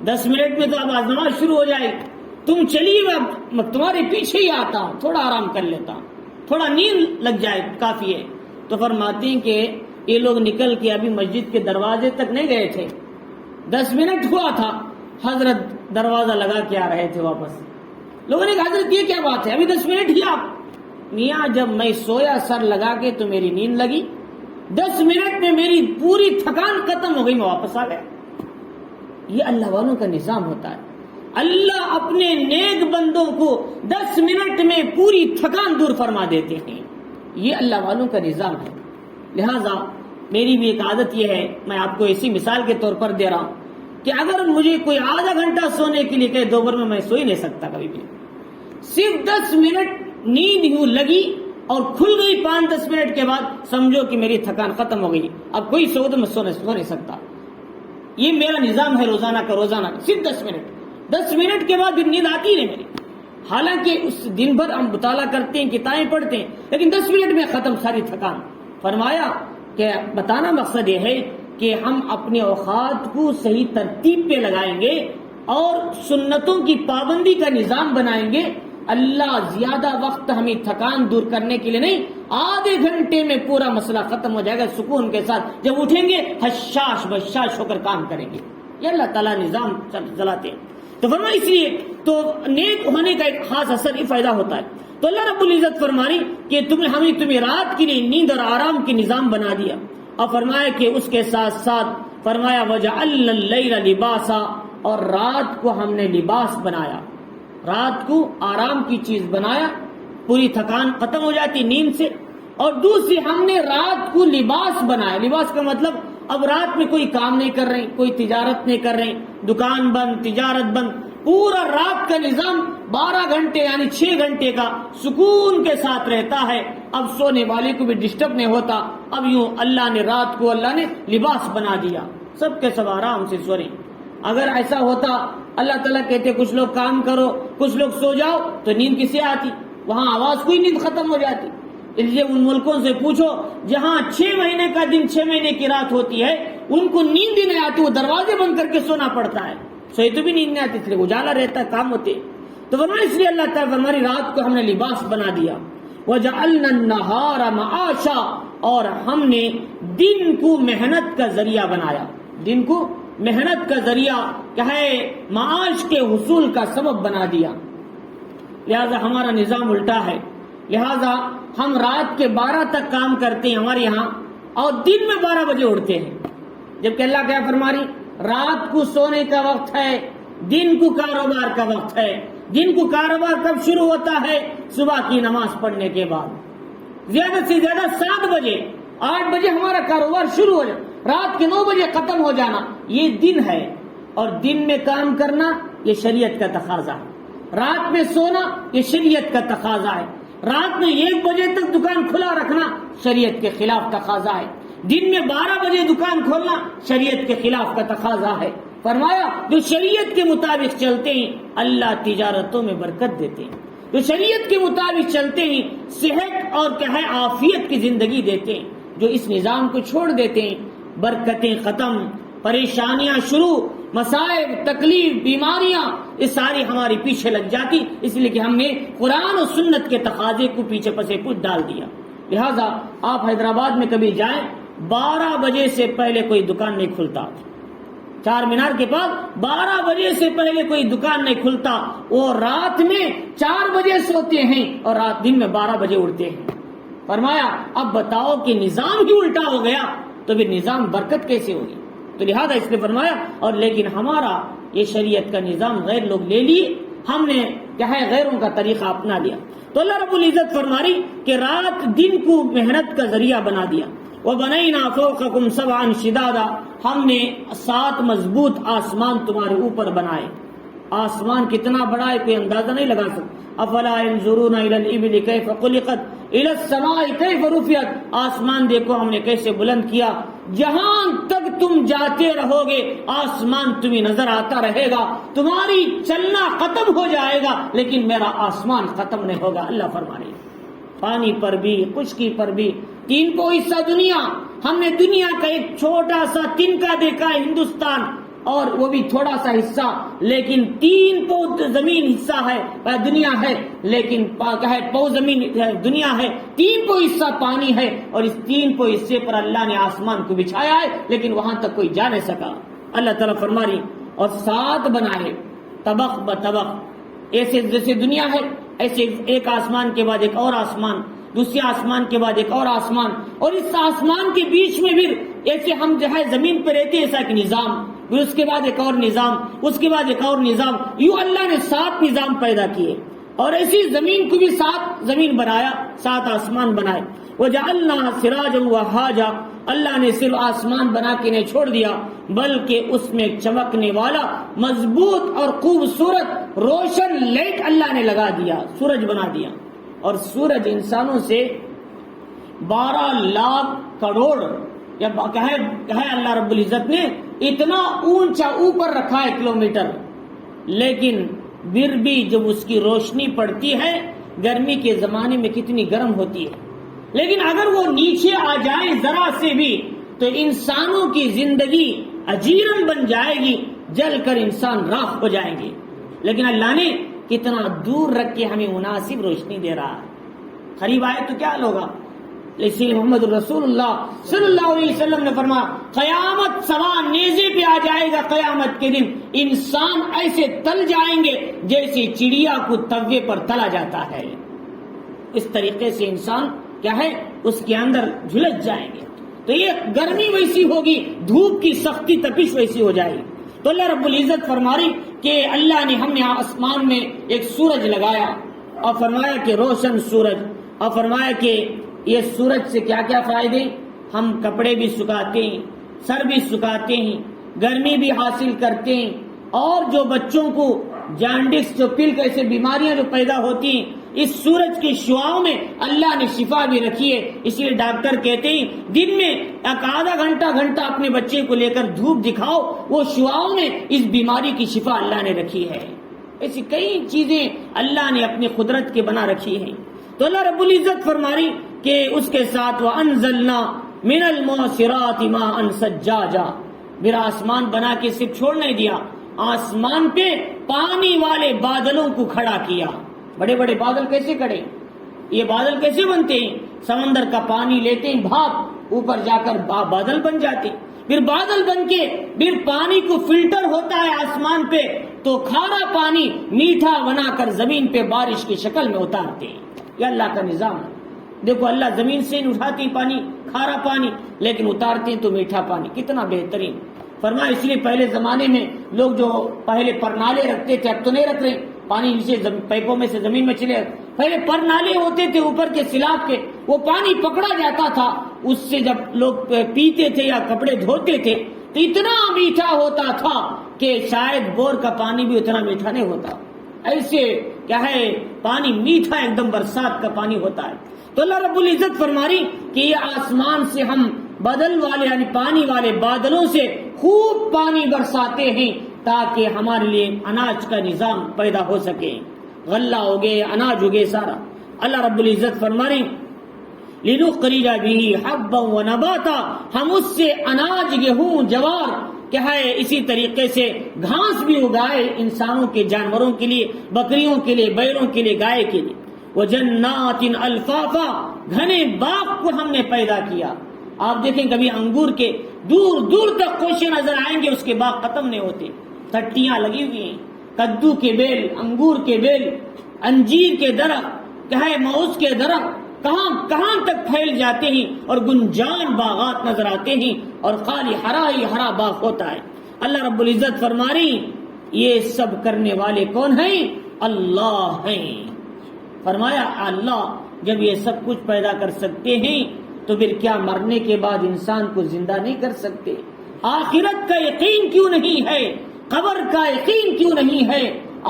10 منٹ میں تو اب نماز شروع ہو جائے گی، تم چلیے میں تمہارے پیچھے ہی آتا ہوں، تھوڑا آرام کر لیتا ہوں، تھوڑا نیند لگ جائے کافی ہے. تو فرماتے ہیں کہ یہ لوگ نکل کے ابھی مسجد کے دروازے تک نہیں گئے تھے، 10 منٹ ہوا تھا، حضرت دروازہ لگا کے آ رہے تھے واپس۔ لوگوں نے کہا حضرت یہ کیا بات ہے، ابھی 10 منٹ ہی آپ؟ میاں جب میں سویا سر لگا کے تو میری نیند لگی، 10 منٹ میں میری پوری تھکان ختم ہو گئی، میں واپس آ گیا۔ یہ اللہ والوں کا نظام ہوتا ہے، اللہ اپنے نیک بندوں کو 10 منٹ میں پوری تھکان دور فرما دیتے ہیں، یہ اللہ والوں کا نظام ہے۔ لہذا میری بھی ایک عادت یہ ہے، میں آپ کو اسی مثال کے طور پر دے رہا ہوں کہ اگر مجھے کوئی آدھا گھنٹہ سونے کے لیے کہے دوپہر میں سو ہی نہیں سکتا کبھی بھی، صرف 10 منٹ نیند یوں لگی اور کھل گئی 5-10 منٹ کے بعد سمجھو کہ میری تھکان ختم ہو گئی، اب کوئی سو تو میں سو نہیں سکتا۔ یہ میرا نظام ہے روزانہ کا، روزانہ صرف 10 منٹ کے بعد نیند آتی نہیں میری، حالانکہ اس دن بھر ہم مطالعہ کرتے ہیں، کتابیں پڑھتے ہیں، لیکن 10 منٹ میں ختم ساری تھکان۔ فرمایا کہ بتانا مقصد یہ ہے کہ ہم اپنے اوقات کو صحیح ترتیب پہ لگائیں گے اور سنتوں کی پابندی کا نظام بنائیں گے، اللہ زیادہ وقت ہمیں تھکان دور کرنے کے لیے نہیں، آدھے گھنٹے میں پورا مسئلہ ختم ہو جائے گا سکون کے ساتھ، جب اٹھیں گے حشاش بشاش ہو کر کام کریں گے۔ یہ اللہ تعالیٰ نظام چلاتے ہیں۔ تو فرمایا اس لیے تو نیک ہونے کا ایک خاص اثر یہ فائدہ ہوتا ہے۔ تو اللہ رب العزت فرمانی کہ تمہیں رات کے لیے نیند اور آرام کی نظام بنا دیا، اور فرمایا کہ اس کے ساتھ ساتھ فرمایا وَجَعَلْنَا اللَّيْلَ لِبَاسًا، اور رات کو ہم نے لباس بنایا، رات کو آرام کی چیز بنایا، پوری تھکان ختم ہو جاتی نیند سے۔ اور دوسری ہم نے رات کو لباس بنایا، لباس کا مطلب اب رات میں کوئی کام نہیں کر رہے، کوئی تجارت نہیں کر رہے، دکان بند، تجارت بند، پورا رات کا نظام 12 گھنٹے یعنی 6 گھنٹے کا سکون کے ساتھ رہتا ہے، اب سونے والے کو بھی ڈسٹرب نہیں ہوتا۔ اب یوں اللہ نے رات کو اللہ نے لباس بنا دیا، سب کے سب آرام سے سو رہے۔ اگر ایسا ہوتا اللہ تعالیٰ کہتے کچھ لوگ کام کرو کچھ لوگ سو جاؤ تو نیند کسے آتی؟ وہاں آواز کوئی نیند ختم ہو جاتی۔ اس لیے ان ملکوں سے پوچھو جہاں 6 مہینے کا دن 6 مہینے کی رات ہوتی ہے، ان کو نیند ہی نہیں آتی، وہ دروازے بند کر کے سونا پڑتا ہے، سوئی تو بھی نیند نہیں آتی، اس لیے اجالا رہتا ہے، کام ہوتے۔ تو فرمایا اس لیے اللہ تعالیٰ ہماری رات کو ہم نے لباس بنا دیا۔ وَجَعَلْنَا النَّهَارَ مَعَاشًا، اور ہم نے دن کو محنت کا ذریعہ بنایا، دن کو محنت کا ذریعہ کیا ہے، معاش کے حصول کا سبب بنا دیا۔ لہذا ہمارا نظام الٹا ہے، لہذا ہم رات کے 12 تک کام کرتے ہیں ہمارے یہاں، اور دن میں 12 بجے اٹھتے ہیں، جبکہ اللہ کیا فرما رہی، رات کو سونے کا وقت ہے، دن کو کاروبار کا وقت ہے۔ دن کو کاروبار کب شروع ہوتا ہے؟ صبح کی نماز پڑھنے کے بعد، زیادہ سے زیادہ 7 بجے 8 بجے ہمارا کاروبار شروع ہو جائے، رات کے 9 بجے ختم ہو جانا، یہ دن ہے۔ اور دن میں کام کرنا یہ شریعت کا تقاضا ہے، رات میں سونا یہ شریعت کا تقاضا ہے، رات میں 1 بجے تک دکان کھلا رکھنا شریعت کے خلاف تقاضا ہے، دن میں 12 بجے دکان کھولنا شریعت کے خلاف کا تقاضا ہے۔ فرمایا جو شریعت کے مطابق چلتے ہیں اللہ تجارتوں میں برکت دیتے ہیں، جو شریعت کے مطابق چلتے ہیں صحت اور کیا ہے عافیت کی زندگی دیتے ہیں، جو اس نظام کو چھوڑ دیتے ہیں برکتیں ختم، پریشانیاں شروع، مسائب، تکلیف، بیماریاں یہ ساری ہماری پیچھے لگ جاتی، اس لیے کہ ہم نے قرآن و سنت کے تقاضے کو پیچھے پسے پوچھ ڈال دیا۔ لہذا آپ حیدرآباد میں کبھی جائیں 12 بجے سے پہلے کوئی دکان نہیں کھلتا، 4 مینار کے پاس 12 بجے سے پہلے کوئی دکان نہیں کھلتا، وہ رات میں 4 بجے سوتے ہیں اور رات دن میں 12 بجے اٹھتے ہیں۔ فرمایا اب بتاؤ کہ نظام ہی الٹا ہو گیا تو پھر نظام برکت کیسے ہوگی؟ تو لہذا اس نے فرمایا اور لیکن ہمارا یہ شریعت کا نظام غیر لوگ لے لیے، ہم نے کیا ہے غیروں کا طریقہ اپنا لیا۔ تو اللہ رب العزت فرما رہی کہ رات دن کو محنت کا ذریعہ بنا دیا۔ وَبَنَيْنَا فَوْقَكُمْ سَبْعًا شِدَادًا، ہم نے 7 مضبوط آسمان تمہارے اوپر بنائے۔ آسمان کتنا بڑا ہے کوئی اندازہ نہیں لگا سکتا۔ افلا ينظرون الى الابل كيف خلقت الى السماء كيف رفعت، آسمان دیکھو ہم نے کیسے بلند کیا، جہاں تک تم جاتے رہو گے آسمان تمہیں نظر آتا رہے گا، تمہاری چلنا ختم ہو جائے گا لیکن میرا آسمان ختم نہیں ہوگا۔ اللہ فرما رہے پانی پر بھی خشکی پر بھی 3 کو حصہ دنیا، ہم نے دنیا کا ایک چھوٹا سا تنکا دیکھا ہے ہندوستان، اور وہ بھی تھوڑا سا حصہ، لیکن 3 پو زمین حصہ ہے دنیا ہے، لیکن پو زمین دنیا ہے، 3 پو حصہ پانی ہے، اور اس 3 پو حصے پر اللہ نے آسمان کو بچھایا ہے، لیکن وہاں تک کوئی جا نہیں سکا۔ اللہ تعالیٰ فرما رہی اور 7 بنائے طبق بطبق، ایسے جیسے دنیا ہے ایسے ایک آسمان کے بعد ایک اور آسمان، دوسرے آسمان کے بعد ایک اور آسمان، اور اس آسمان کے بیچ میں بھی ایسے ہم جو ہے زمین پہ رہتے ایسا ایک نظام، پھر اس کے بعد ایک اور نظام، اس کے بعد ایک اور نظام، یوں اللہ نے 7 نظام پیدا کیے، اور ایسی زمین کو بھی 7 زمین بنایا، 7 آسمان بنائے۔ وَجَعَلْنَا سِرَاجًا وَهَّاجًا، اللہ نے صرف آسمان بنا کے نہیں چھوڑ دیا، بلکہ اس میں چمکنے والا مضبوط اور خوبصورت روشن لائٹ اللہ نے لگا دیا، سورج بنا دیا، اور سورج انسانوں سے 12 لاکھ کروڑ یا کہے اللہ رب العزت نے اتنا اونچا اوپر رکھا ہے کلومیٹر، لیکن پھر بھی جب اس کی روشنی پڑتی ہے گرمی کے زمانے میں کتنی گرم ہوتی ہے، لیکن اگر وہ نیچے آ جائے ذرا سے بھی تو انسانوں کی زندگی اجیرن بن جائے گی، جل کر انسان راکھ ہو جائیں گے، لیکن اللہ نے کتنا دور رکھ کے ہمیں مناسب روشنی دے رہا ہے۔ قریب آئے تو کیا حال ہوگا؟ اسی لیے محمد رسول اللہ صلی اللہ علیہ وسلم نے فرمایا قیامت سوا نیزے پہ آ جائے گا، قیامت کے دن انسان ایسے تل جائیں گے جیسے چڑیا کو توے پر تلا جاتا ہے، اس طریقے سے انسان کیا ہے اس کے اندر جھلس جائیں گے، تو یہ گرمی ویسی ہوگی، دھوپ کی سختی تپش ویسی ہو جائے گی۔ تو اللہ رب العزت فرما رہی کہ اللہ نے ہم نے آسمان میں ایک سورج لگایا، اور فرمایا کہ روشن سورج، اور فرمایا کہ یہ سورج سے کیا کیا فائدے، ہم کپڑے بھی سکھاتے ہیں، سر بھی سکھاتے ہیں، گرمی بھی حاصل کرتے ہیں، اور جو بچوں کو جانڈس جو پل ایسے بیماریاں جو پیدا ہوتی ہیں اس سورج کی شعاؤں میں اللہ نے شفا بھی رکھی ہے، اس لیے ڈاکٹر کہتے ہیں دن میں ایک آدھا گھنٹہ اپنے بچے کو لے کر دھوپ دکھاؤ، وہ شعاؤں میں اس بیماری کی شفا اللہ نے رکھی ہے۔ ایسی کئی چیزیں اللہ نے اپنی قدرت کے بنا رکھی ہیں۔ تو اللہ رب العزت فرما رہی کہ اس کے ساتھ وَأَنزَلْنَا مِنَ الْمُعْصِرَاتِ مَاءً ثَجَّاجًا، پھر آسمان بنا کے صرف چھوڑ نہیں دیا، آسمان پہ پانی والے بادلوں کو کھڑا کیا۔ بڑے بڑے بادل کیسے کھڑے؟ یہ بادل کیسے بنتے ہیں؟ سمندر کا پانی لیتے ہیں بھاپ، اوپر جا کر بادل بن جاتے، پھر بادل بن کے پھر پانی کو فلٹر ہوتا ہے آسمان پہ، تو کھارا پانی میٹھا بنا کر زمین پہ بارش کی شکل میں اتارتے ہیں۔ یہ اللہ کا نظام ہے۔ دیکھو اللہ زمین سے اٹھاتی پانی، کھارا پانی، لیکن اتارتے ہیں تو میٹھا پانی، کتنا بہترین فرمایا۔ اس لیے پہلے زمانے میں لوگ جو پہلے پرنالے رکھتے تھے، اب تو نہیں رکھ رہے، پانی نیچے پیپوں میں سے زمین میں چلے، پہلے پرنالے ہوتے تھے اوپر کے سیلاب کے، وہ پانی پکڑا جاتا تھا، اس سے جب لوگ پیتے تھے یا کپڑے دھوتے تھے تو اتنا میٹھا ہوتا تھا کہ شاید بور کا پانی بھی اتنا میٹھا نہیں ہوتا، ایسے کیا ہے پانی میٹھا ایک دم برسات کا پانی ہوتا ہے۔ تو اللہ رب العزت فرما رہی کہ یہ آسمان سے ہم بدل والے یعنی پانی والے بادلوں سے خوب پانی برساتے ہیں تاکہ ہمارے لیے اناج کا نظام پیدا ہو سکے، غلہ ہو گئے، اناج ہو گئے سارا۔ اللہ رب العزت فرما رہی لِنُخْرِجَ بِهِ حَبًّا وَنَبَاتًا، ہم اس سے اناج، گیہوں، جوار کیا ہے اسی طریقے سے گھاس بھی اگائے انسانوں کے، جانوروں کے لیے، بکریوں کے لیے، بیلوں کے لیے، گائے کے لیے۔ وَجَنَّاتٍ أَلْفَافًا، گھنے باغ کو ہم نے پیدا کیا۔ آپ دیکھیں کبھی انگور کے دور دور تک کوشے نظر آئیں گے، اس کے باغ ختم نہیں ہوتے، تٹیاں لگی ہوئی ہیں، کدو کے بیل، انگور کے بیل، انجیر کے درخت، کیا ہے موز کے درخت، کہاں کہاں تک پھیل جاتے ہیں، اور گنجان باغات نظر آتے ہیں، اور خالی ہرا ہی ہرا باغ ہوتا ہے۔ اللہ رب العزت فرما رہی یہ سب کرنے والے کون ہیں؟ اللہ ہیں۔ فرمایا اللہ جب یہ سب کچھ پیدا کر سکتے ہیں تو پھر کیا مرنے کے بعد انسان کو زندہ نہیں کر سکتے؟ آخرت کا یقین کیوں نہیں ہے؟ قبر کا یقین کیوں نہیں ہے؟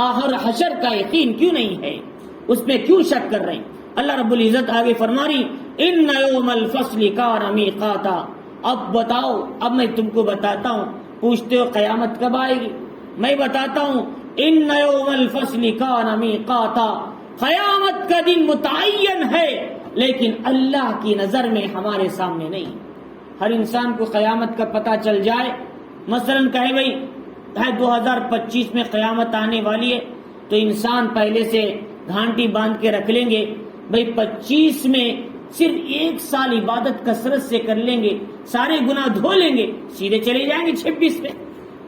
آخر حشر کا یقین کیوں نہیں ہے؟ اس میں کیوں شک کر رہے ہیں؟ اللہ رب العزت آگے فرما رہی ان یوم الفصل کان میقاتا، اب بتاؤ، اب میں تم کو بتاتا ہوں، پوچھتے ہو قیامت کب آئے گی، میں بتاتا ہوں ان یوم الفصل کان میقاتا، قیامت کا دن متعین ہے لیکن اللہ کی نظر میں ہمارے سامنے نہیں۔ ہر انسان کو قیامت کا پتہ چل جائے، مثلا کہے بھائی 2025 میں قیامت آنے والی ہے تو انسان پہلے سے گھانٹی باندھ کے رکھ لیں گے، بھئی 25 میں صرف 1 سال عبادت کثرت سے کر لیں گے، سارے گناہ دھو لیں گے، سیدھے چلے جائیں گے 26 میں۔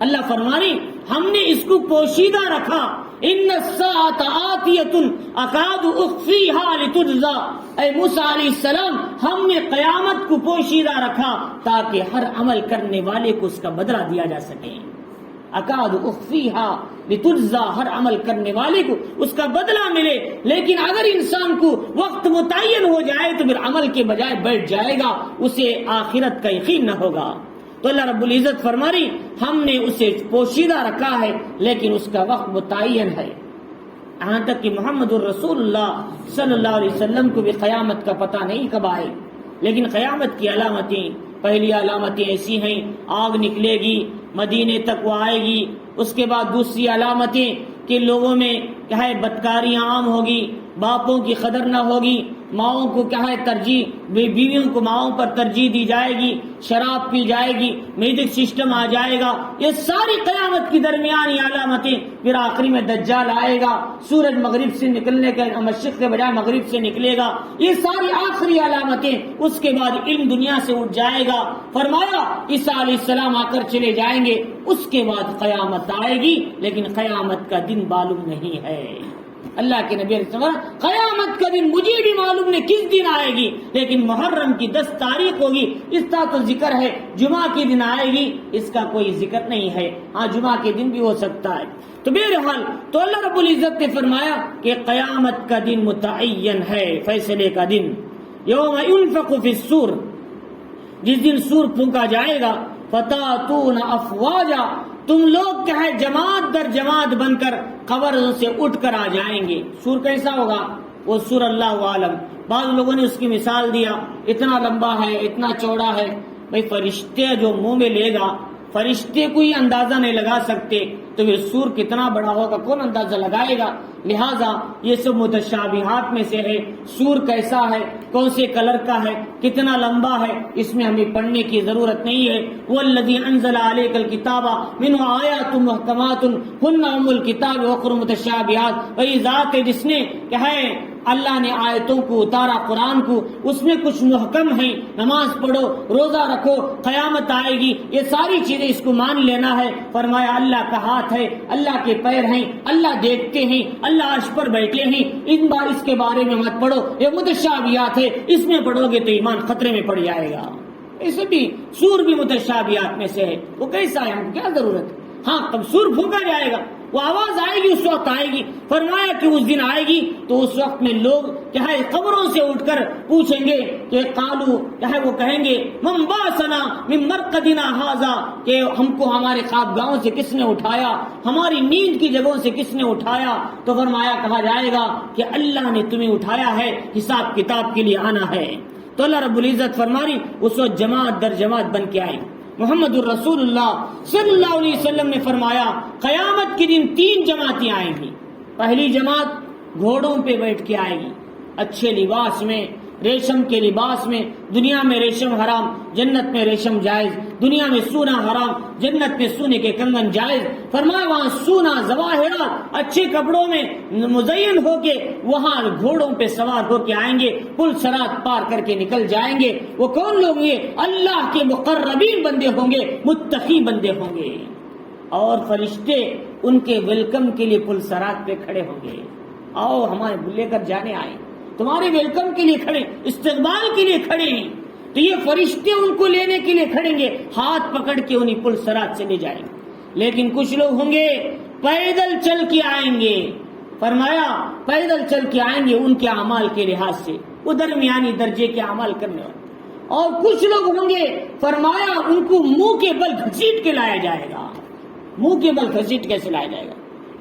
اللہ فرمانی ہم نے اس کو پوشیدہ رکھا، ان الساعۃ آتیۃ اکاد اخفیھا لتجزا، اے موسیٰ علیہ السلام ہم نے قیامت کو پوشیدہ رکھا تاکہ ہر عمل کرنے والے کو اس کا بدلہ دیا جا سکے۔ اکاد اخفیھا لتجزا، ہر عمل کرنے والے کو اس کا بدلہ ملے، لیکن اگر انسان کو وقت متعین ہو جائے تو پھر عمل کے بجائے بیٹھ جائے گا، اسے آخرت کا یقین نہ ہوگا۔ تو اللہ رب العزت فرما رہی ہم نے اسے پوشیدہ رکھا ہے لیکن اس کا وقت متعین ہے، یہاں تک کہ محمد الرسول اللہ صلی اللہ علیہ وسلم کو بھی قیامت کا پتہ نہیں کب آئے، لیکن قیامت کی علامتیں، پہلی علامتیں ایسی ہیں، آگ نکلے گی، مدینے تک وہ آئے گی، اس کے بعد دوسری علامتیں کہ لوگوں میں کیا ہے بدکاریاں عام ہوگی، باپوں کی قدر نہ ہوگی، ماؤں کو کیا ہے ترجیح، بیویوں کو ماؤں پر ترجیح دی جائے گی، شراب پی جائے گی، میوزک سسٹم آ جائے گا، یہ ساری قیامت کی درمیانی علامتیں۔ پھر آخری میں دجال آئے گا، سورج مغرب سے نکلنے کے مشرق کے بجائے مغرب سے نکلے گا، یہ ساری آخری علامتیں۔ اس کے بعد علم دنیا سے اٹھ جائے گا، فرمایا عیسیٰ علیہ السلام آ کر چلے جائیں گے، اس کے بعد قیامت آئے گی، لیکن قیامت کا دن معلوم نہیں ہے۔ اللہ کے نبی علیہ السلام قیامت کا دن مجھے بھی معلوم نہیں کس دن آئے گی، لیکن محرم کی 10 تاریخ ہوگی، اس کا تو ذکر ہے، جمعہ کے دن آئے گی اس کا کوئی ذکر نہیں ہے، ہاں جمعہ کے دن بھی ہو سکتا ہے۔ تو بہرحال تو اللہ رب العزت نے فرمایا کہ قیامت کا دن متعین ہے، فیصلے کا دن۔ یوم ينفخ فی الصور، جس دن سور پھونکا جائے گا، فتاتون افواجا، تم لوگ کیا ہے جماعت در جماعت بن کر قبروں سے اٹھ کر آ جائیں گے۔ سور کیسا ہوگا؟ وہ سور اللہ عالم، بعض لوگوں نے اس کی مثال دیا، اتنا لمبا ہے، اتنا چوڑا ہے۔ بھئی فرشتے جو منہ میں لے گا، فرشتے کو ہی اندازہ نہیں لگا سکتے، تو پھر سور کتنا بڑا ہوگا کون اندازہ لگائے گا؟ لہٰذا یہ سب متشابہات میں سے ہے۔ سور کیسا ہے، کون سے کلر کا ہے، کتنا لمبا ہے، اس میں ہمیں پڑھنے کی ضرورت نہیں ہے۔ وَالَّذِي أَنزَلَ عَلَيْكَ الْكِتَابَ مِنْهُ آيَاتٌ مُحْكَمَاتٌ هُنَّ أُمُّ الْكِتَابِ وَأُخَرُ مُتَشَابِهَاتٌ، وہی ذات ہے جس نے کیا ہے اللہ نے آیتوں کو اتارا، قرآن کو، اس میں کچھ محکم ہیں، نماز پڑھو، روزہ رکھو، قیامت آئے گی، یہ ساری چیزیں اس کو مان لینا ہے۔ فرمایا اللہ کا ہاتھ ہے، اللہ کے پیر ہیں، اللہ دیکھتے ہیں، اللہ عرش پر بیٹھے ہیں، اس کے بارے میں مت پڑھو، یہ متشابہات ہے، اس میں پڑھو گے تو ایمان خطرے میں پڑ جائے گا۔ ایسے بھی سور بھی متشابہات میں سے ہے، وہ کیسا ہے، ہم کیا ضرورت ہے؟ ہاں تب سور پھونکا جائے گا، وہ آواز آئے گی، اس وقت آئے گی۔ فرمایا کہ اس دن آئے گی تو اس وقت میں لوگ کیا ہے قبروں سے اٹھ کر پوچھیں گے کہ قالو، کیا ہے وہ کہیں گے من باسنا من مرقدنا ھذا، کہ ہم کو ہمارے خوابگاہوں سے کس نے اٹھایا، ہماری نیند کی جگہوں سے کس نے اٹھایا؟ تو فرمایا کہا جائے گا کہ اللہ نے تمہیں اٹھایا ہے، حساب کتاب کے لیے آنا ہے۔ تو اللہ رب العزت فرماری اس وقت جماعت در جماعت بن کے آئے۔ محمد الرسول اللہ صلی اللہ علیہ وسلم نے فرمایا قیامت کے دن 3 جماعتیں آئیں گی۔ پہلی جماعت گھوڑوں پہ بیٹھ کے آئے گی، اچھے لباس میں، ریشم کے لباس میں۔ دنیا میں ریشم حرام، جنت میں ریشم جائز، دنیا میں سونا حرام، جنت میں سونے کے کنگن جائز۔ فرمایا وہاں سونا ظواہرات اچھے کپڑوں میں مزین ہو کے وہاں گھوڑوں پہ سوار ہو کے آئیں گے، پل صراط پار کر کے نکل جائیں گے۔ وہ کون لوگ ہیں؟ اللہ کے مقربین بندے ہوں گے، متقی بندے ہوں گے، اور فرشتے ان کے ویلکم کے لیے پل صراط پہ کھڑے ہوں گے، آؤ ہمارے لے کر جانے آئے، تمہارے ویلکم کے لیے کھڑے، استقبال کے لیے کھڑے ہیں۔ تو یہ فرشتے ان کو لینے کے لیے کھڑیں گے، ہاتھ پکڑ کے انہیں پل صراط سے لے جائیں گے۔ لیکن کچھ لوگ ہوں گے پیدل چل کے آئیں گے، فرمایا پیدل چل کے آئیں گے ان کے اعمال کے لحاظ سے، وہ درمیانی درجے کے اعمال کرنے والے۔ اور کچھ لوگ ہوں گے فرمایا ان کو منہ کے بل گھسیٹ کے لایا جائے گا۔ منہ کے بل گھسیٹ کیسے لایا جائے گا؟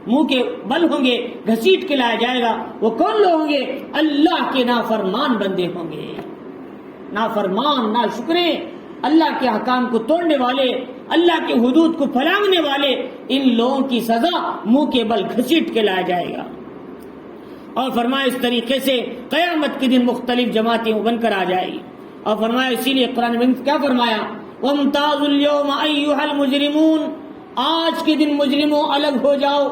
منہ کے بل ہوں گے، گھسیٹ کے لایا جائے گا۔ وہ کون لوگ ہوں گے؟ اللہ کے نافرمان بندے ہوں گے، نافرمان، ناشکرے، اللہ کے احکام کو توڑنے والے، اللہ کے حدود کو پھلانگنے والے۔ ان لوگوں کی سزا منہ کے بل گھسیٹ کے لایا جائے گا۔ اور فرمایا اس طریقے سے قیامت کے دن مختلف جماعتیں بن کر آ جائے گی۔ اور فرمایا اسی لیے قرآن میں کیا فرمایا؟ وَامْتَازُوا الْيَوْمَ أَيُّهَا الْمُجْرِمُونَ، آج کے دن مجرموں الگ ہو جاؤ،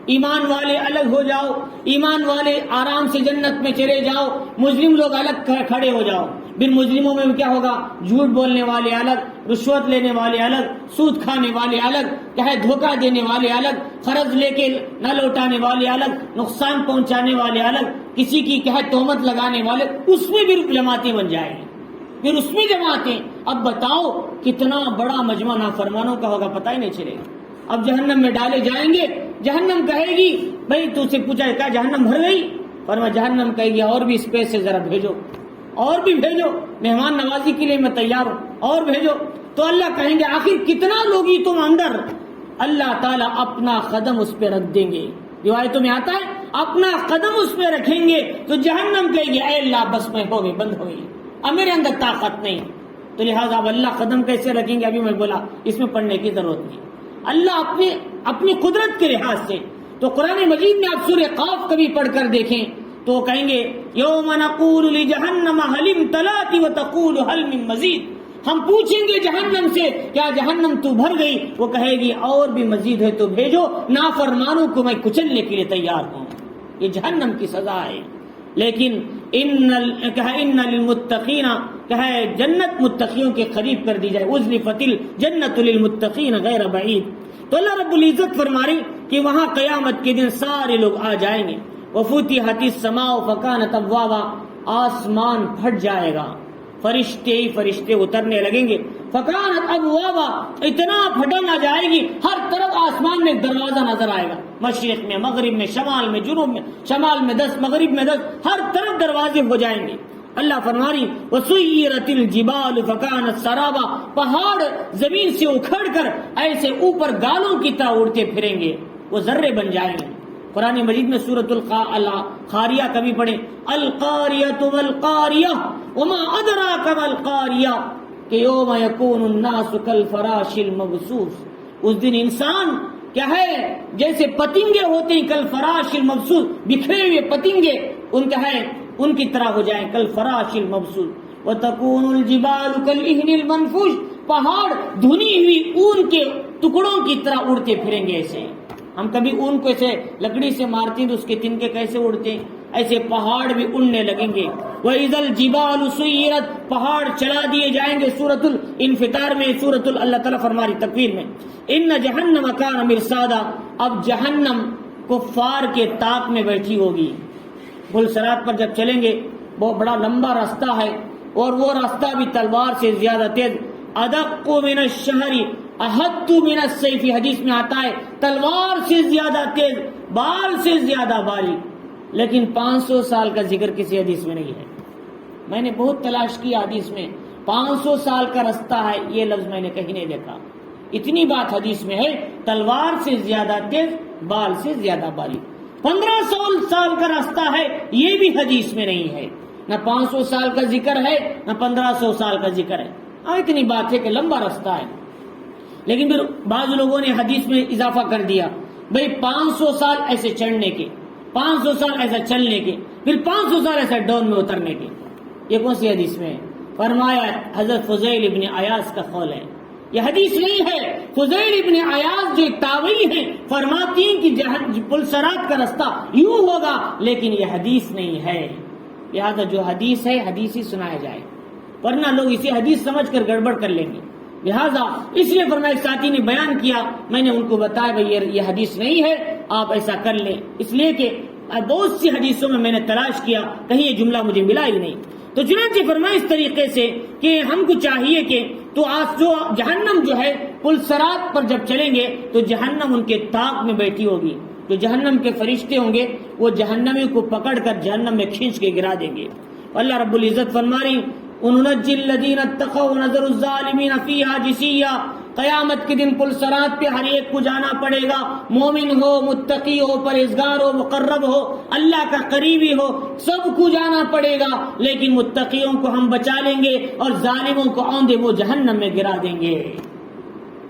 ایمان والے الگ ہو جاؤ، ایمان والے آرام سے جنت میں چلے جاؤ، مجرم لوگ الگ کھڑے ہو جاؤ۔ پھر مجرموں میں کیا ہوگا؟ جھوٹ بولنے والے الگ، رشوت لینے والے الگ، سود کھانے والے الگ، کہے دھوکہ دینے والے الگ، قرض لے کے نہ لوٹانے والے الگ، نقصان پہنچانے والے الگ، کسی کی کہے تہمت لگانے والے، اس میں بھی جماعتیں بن جائیں گی، پھر اس میں جماعتیں۔ اب بتاؤ کتنا بڑا مجمع نافرمانوں کا ہوگا، پتہ ہی نہیں چلے گا۔ اب جہنم میں ڈالے جائیں گے، جہنم کہے گی بھائی تو سے پوچھا کیا جہنم بھر گئی؟ فرمایا جہنم کہے گی اور بھی اسپیس سے ذرا بھیجو، اور بھی بھیجو، مہمان نوازی کے لیے میں تیار ہوں، اور بھیجو۔ تو اللہ کہیں گے آخر کتنا لوگی تم اندر؟ اللہ تعالیٰ اپنا قدم اس پہ رکھ دیں گے، روایتوں میں آتا ہے اپنا قدم اس پہ رکھیں گے تو جہنم کہے گی اے اللہ بس میں ہو گئی، بند ہو گئی، اب میرے اندر طاقت نہیں۔ تو لہٰذا اب اللہ قدم کیسے رکھیں گے؟ ابھی میں بولا اس میں پڑھنے کی ضرورت نہیں۔ اللہ اپنی قدرت کے لحاظ سے، تو قرآن مجید میں آپ سورہ قاف کبھی پڑھ کر دیکھیں تو کہیں گے یوم نقول لجہنم هل امتلأت وتقول هل من مزید، ہم پوچھیں گے جہنم سے کیا جہنم تو بھر گئی؟ وہ کہے گی اور بھی مزید ہے تو بھیجو، نافرمانوں کو میں کچلنے کے لیے تیار ہوں۔ یہ جہنم کی سزا ہے۔ لیکن ان للمتقین کہے جنت متقیوں کے قریب کر دی جائے، ازلفت الجنت للمتقین غیر بعید۔ تو اللہ رب العزت فرما رہی کہ وہاں قیامت کے دن سارے لوگ آ جائیں گے، وفتحت السماء فکانت ابوابا، آسمان پھٹ جائے گا، فرشتے ہی فرشتے اترنے لگیں گے، فکانت ابوابا، اتنا پھٹن آ جائے گی ہر طرف آسمان میں ایک دروازہ نظر آئے گا، مشرق میں، مغرب میں، شمال میں، جنوب میں، شمال میں 10 مغرب میں 10، ہر طرف دروازے ہو جائیں گے۔ اللہ فرما رہی وسیرت الجبال فکانت سرابا، پہاڑ زمین سے اکھڑ کر ایسے اوپر گالوں کی طرح اڑتے پھریں گے، وہ ذرے بن جائیں گے۔ قرآن مجید میں سورۃ القاریہ کبھی پڑھیں، القاریۃ والقاریہ وما ادراک ما القاریہ کہ یوم یکون الناس کالفراش المبثوث، اس دن انسان کیا ہے جیسے پتنگے ہوتے ہیں، کالفراش المبثوث، بکھرے ہوئے پتنگے ان کا ہے ان کی طرح ہو جائیں، کالفراش المبثوث، وتکون الجبال کالعہن المنفوش، پہاڑ دھنی ہوئی اون کے ٹکڑوں کی طرح اڑتے پھریں گے۔ ایسے ہم کبھی اون کو ایسے لکڑی سے مارتے ہیں تو اس کے تنکے کیسے اڑتے ہیں، ایسے پہاڑ بھی اڑنے لگیں گے۔ وَإِذَا الْجِبَالُ سُيِّرَتْ، پہاڑ چلا دیے جائیں گے۔ سورۃ الانفطار میں، سورۃ اللہ تعالیٰ فرماری تکویر میں، ان جہنم کان مرصادا، اب جہنم کفار کے طاق میں بیٹھی ہوگی۔ پل صراط پر جب چلیں گے بہت بڑا لمبا راستہ ہے، اور وہ راستہ بھی تلوار سے زیادہ تیز، ادق من الشہر احد من السیف، حدیث میں آتا ہے تلوار سے زیادہ تیز، بال سے زیادہ باریک۔ لیکن 500 سال کا ذکر کسی حدیث میں نہیں ہے۔ میں نے بہت تلاش کی حدیث میں، 500 سال کا راستہ ہے یہ لفظ میں نے کہیں نہیں دیکھا۔ اتنی بات حدیث میں ہے، تلوار سے زیادہ تیز، بال سے زیادہ باریک۔ 1500 سال کا راستہ ہے یہ بھی حدیث میں نہیں ہے، نہ 500 سال کا ذکر ہے نہ 1500 سال کا ذکر ہے۔ اتنی بات ہے کہ لمبا راستہ ہے۔ لیکن پھر بعض لوگوں نے حدیث میں اضافہ کر دیا، بھئی 500 سال ایسے چڑھنے کے، 500 سال ایسا چلنے کے، پھر 500 سال ایسا ڈون میں اترنے کے۔ یہ کون سی حدیث میں ہے؟ فرمایا حضرت فضیل ابن عیاض کا قول ہے، یہ حدیث نہیں ہے۔ فضیل ابن عیاض جو ایک تابعی ہیں فرماتی ہیں کہ پل صراط کا راستہ یوں ہوگا، لیکن یہ حدیث نہیں ہے۔ لہذا جو حدیث ہے حدیث ہی سنایا جائے، ورنہ لوگ اسے حدیث سمجھ کر گڑبڑ کر لیں گے۔ لہذا اس لیے فرمایا، ایک ساتھی نے بیان کیا، میں نے ان کو بتایا بھائی یہ حدیث نہیں ہے، آپ ایسا کر لیں، اس لیے کہ بہت سی حدیثوں میں نے تلاش کیا، کہیں یہ جملہ مجھے ملا ہی نہیں۔ تو چنانچہ فرمایا اس طریقے سے کہ ہم کو چاہیے کہ تو آج جو جہنم جو ہے پل صراط پر جب چلیں گے تو جہنم ان کے طاق میں بیٹھی ہوگی، جو جہنم کے فرشتے ہوں گے وہ جہنمی کو پکڑ کر جہنم میں کھینچ کے گرا دیں گے۔ اللہ رب العزت فرما رہی اننجی الذین اتقوا ونذر الظالمین فیہا جثیا، قیامت کے دن پل صراط پہ ہر ایک کو جانا پڑے گا، مومن ہو، متقی ہو، پرہیزگار ہو، مقرب ہو، اللہ کا قریبی ہو، سب کو جانا پڑے گا، لیکن متقیوں کو ہم بچا لیں گے اور ظالموں کو اوندے وہ جہنم میں گرا دیں گے۔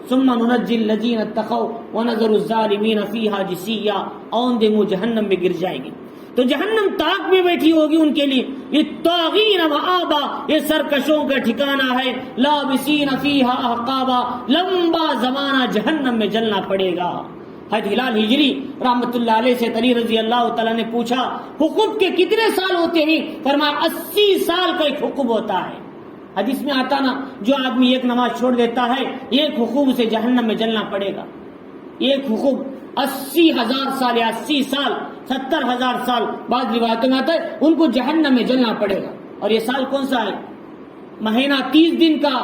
ثم ننجی الذین اتقوا ونذر الظالمین فیہا جثیا، اوندے وہ جہنم میں گر جائیں گے۔ تو جہنم تاک میں بیٹھی ہوگی ان کے لیے. للطاغین مآبا، یہ سرکشوں کا ٹھکانہ ہے. لابسین فیہا احقابا، لمبا زمانہ جہنم میں جلنا پڑے گا. حضرت ہلال ہجری رحمۃ اللہ علیہ سے علی رضی اللہ تعالیٰ نے پوچھا حقوق کے کتنے سال ہوتے ہیں؟ فرمایا 80 سال کا ایک حقوق ہوتا ہے. حدیث میں آتا نا جو آدمی ایک نماز چھوڑ دیتا ہے ایک حقوق سے جہنم میں جلنا پڑے گا. ایک حقوق 80,000 سال یا 80 سال 70,000 سال بعض روایتوں میں آتا ہے ان کو جہنم میں جلنا پڑے گا. اور یہ سال کون سا ہے؟ مہینہ 30 دن کا،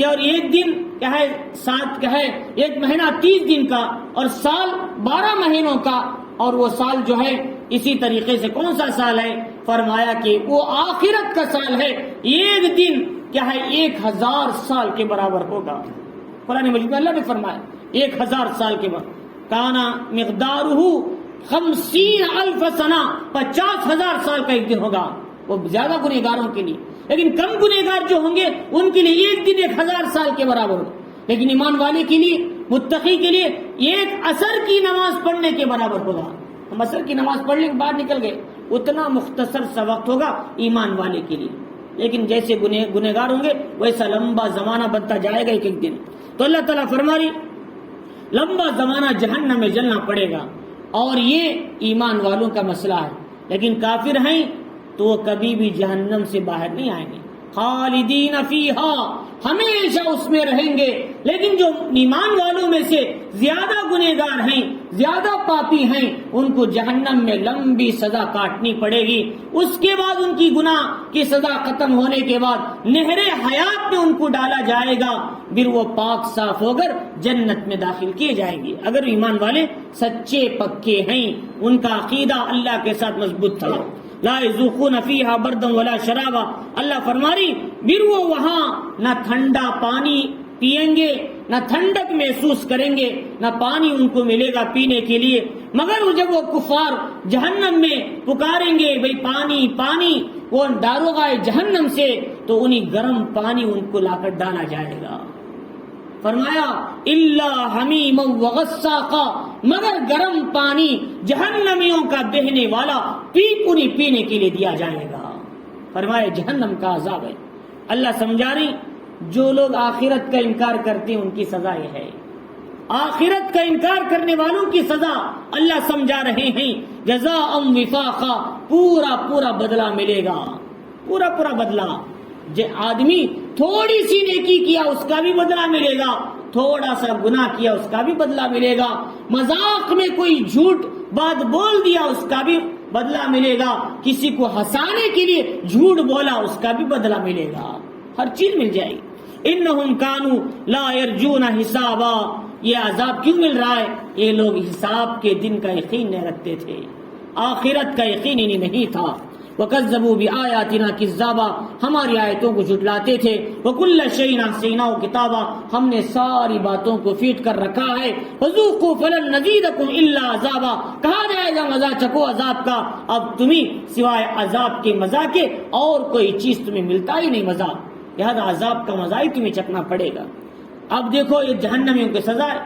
اور ایک دن کیا ہے 7 کیا ہے، ایک مہینہ 30 دن کا اور سال 12 مہینوں کا. اور وہ سال جو ہے اسی طریقے سے کون سا سال ہے؟ فرمایا کہ وہ آخرت کا سال ہے. ایک دن کیا ہے 1000 سال کے برابر ہوگا. قرآن مجید میں اللہ نے فرمایا 1000 سال کے برابر. کانا مقدارہ 50,000 سنہ، 50,000 سال کا ایک دن ہوگا. وہ زیادہ گنہگاروں کے لیے، لیکن کم گنہگار جو ہوں گے ان کے لیے ایک دن 1000 سال کے برابر ہوگا. لیکن ایمان والے کے لیے، متقی کے لیے ایک عصر کی نماز پڑھنے کے برابر ہوگا. ہم عصر کی نماز پڑھنے کے بعد نکل گئے، اتنا مختصر سا وقت ہوگا ایمان والے کے لیے. لیکن جیسے گنہگار ہوں گے ویسا لمبا زمانہ بنتا جائے گا ایک ایک دن. تو اللہ تعالیٰ فرما رہی لمبا زمانہ جہنم میں جلنا پڑے گا. اور یہ ایمان والوں کا مسئلہ ہے. لیکن کافر ہیں تو وہ کبھی بھی جہنم سے باہر نہیں آئیں گے. خالدین فیہا، ہمیشہ اس میں رہیں گے. لیکن جو ایمان والوں میں سے زیادہ گنہگار ہیں، زیادہ پاپی ہیں، ان کو جہنم میں لمبی سزا کاٹنی پڑے گی. اس کے بعد ان کی گناہ کی سزا ختم ہونے کے بعد نہر حیات میں ان کو ڈالا جائے گا. پھر وہ پاک صاف ہو کر جنت میں داخل کیے جائیں گے. اگر ایمان والے سچے پکے ہیں، ان کا عقیدہ اللہ کے ساتھ مضبوط تھا. لا یذوقون فیہا بردا ولا شرابا، اللہ فرما رہی پھر وہ وہاں نہ ٹھنڈا پانی پیئیں گے، نہ ٹھنڈک محسوس کریں گے، نہ پانی ان کو ملے گا پینے کے لیے. مگر جب وہ کفار جہنم میں پکاریں گے بھئی پانی پانی، وہ داروغہ جہنم سے، تو انہیں گرم پانی ان کو لا کر ڈالا جائے گا. فرمایا الا حمیما وغساقا، مگر گرم پانی جہنمیوں کا بہنے والا انہیں پینے کے لیے دیا جائے گا. فرمایا جہنم کا عذاب ہے. اللہ سمجھا رہی جو لوگ آخرت کا انکار کرتے ہیں ان کی سزا یہ ہے. آخرت کا انکار کرنے والوں کی سزا اللہ سمجھا رہے ہیں جزاء وفاقا، پورا پورا بدلہ ملے گا. پورا پورا بدلہ. آدمی تھوڑی سی نیکی کیا اس کا بھی بدلہ ملے گا، تھوڑا سا گناہ کیا اس کا بھی بدلہ ملے گا، مذاق میں کوئی جھوٹ بات بول دیا اس کا بھی بدلہ ملے گا، کسی کو ہنسانے کے لیے جھوٹ بولا اس کا بھی بدلہ ملے گا. ہر چیز مل جائے گی. انہم کانوا لا یرجون حسابا، یہ عذاب کیوں مل رہا ہے؟ یہ لوگ حساب کے دن کا یقین نہیں رکھتے تھے، آخرت کا یقین انہیں نہیں تھا. وَكَذَّبُوا بِآيَاتِنَا كِذَّابًا، ہماری آیتوں کو جھٹلاتے تھے. وَكُلَّ شَيْءٍ أَحْصَيْنَاهُ كِتَابًا، ہم نے ساری باتوں کو فیٹ کر رکھا ہے. فَذُوقُوا فَلَن نَّزِيدَكُمْ إِلَّا عَذَابًا، کہا جائے گا مزہ چکو عذاب کا، اب تمہیں سوائے عذاب کے مزہ کے اور کوئی چیز تمہیں ملتا ہی نہیں مزہ، لہذا عذاب کا مزہ ہی تمہیں چکنا پڑے گا. اب دیکھو یہ جہنمیوں کی سزا ہے.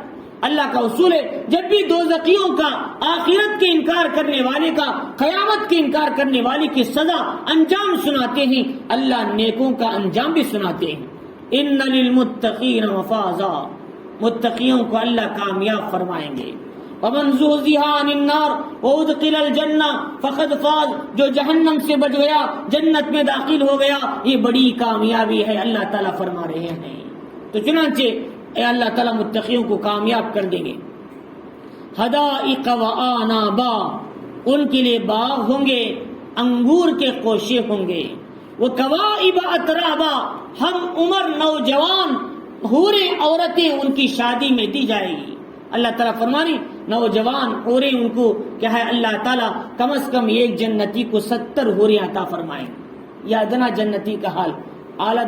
اللہ کا اصول ہے جب بھی دوزخیوں کا، آخرت کے انکار کرنے والے کا، قیامت کے انکار کرنے والے کی سزا انجام سناتے ہیں، اللہ نیکوں کا انجام بھی سناتے ہیں. ان للمتقین مفازا، متقیوں کو اللہ کامیاب فرمائیں گے. ومن زحزح عن النار وادخل الجنہ فقد فاز، جو جہنم سے بچ گیا جنت میں داخل ہو گیا یہ بڑی کامیابی ہے، اللہ تعالیٰ فرما رہے ہیں. تو چنانچہ اے اللہ تعالیٰ متقیوں کو کامیاب کر دیں گے. حدائق وآنابا، ان کے لیے باغ ہوں گے، انگور کے خوشے ہوں گے. وکواعب اترابا، ہم عمر نوجوان حوریں عورتیں ان کی شادی میں دی جائے گی. اللہ تعالیٰ فرمانی نوجوان حوریں ان کو کیا ہے اللہ تعالیٰ کم از کم ایک جنتی کو 70 حوریں عطا فرمائیں. یا ادنا جنتی کا حال، اعلیٰ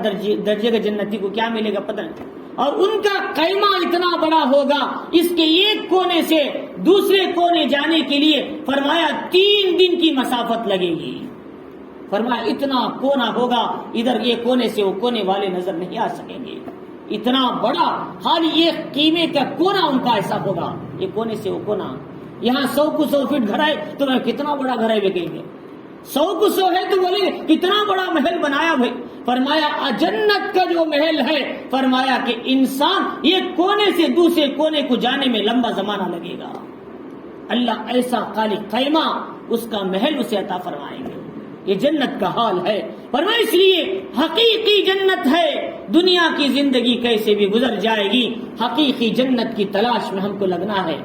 درجے کے جنتی کو کیا ملے گا پتہ نہیں. اور ان کا خیمہ اتنا بڑا ہوگا، اس کے ایک کونے سے دوسرے کونے جانے کے لیے فرمایا 3 دن کی مسافت لگے گی. فرمایا اتنا کونا ہوگا، ادھر یہ کونے سے وہ کونے والے نظر نہیں آ سکیں گے. اتنا بڑا، خالی ایک قیمے کا کونا ان کا ایسا ہوگا، یہ کونے سے وہ کونا. یہاں 100 کو 100 فٹ گھر ہے تو میں کتنا بڑا گھر ہے وہ کہیں گے، 100 کو 100 ہے تو بولے کتنا بڑا محل بنایا بھائی. فرمایا جنت کا جو محل ہے، فرمایا کہ انسان یہ کونے سے دوسرے کونے کو جانے میں لمبا زمانہ لگے گا. اللہ ایسا خالق خیمہ اس کا محل اسے عطا فرمائیں گے. یہ جنت کا حال ہے. فرمایا اس لیے حقیقی جنت ہے. دنیا کی زندگی کیسے بھی گزر جائے گی، حقیقی جنت کی تلاش میں ہم کو لگنا ہے.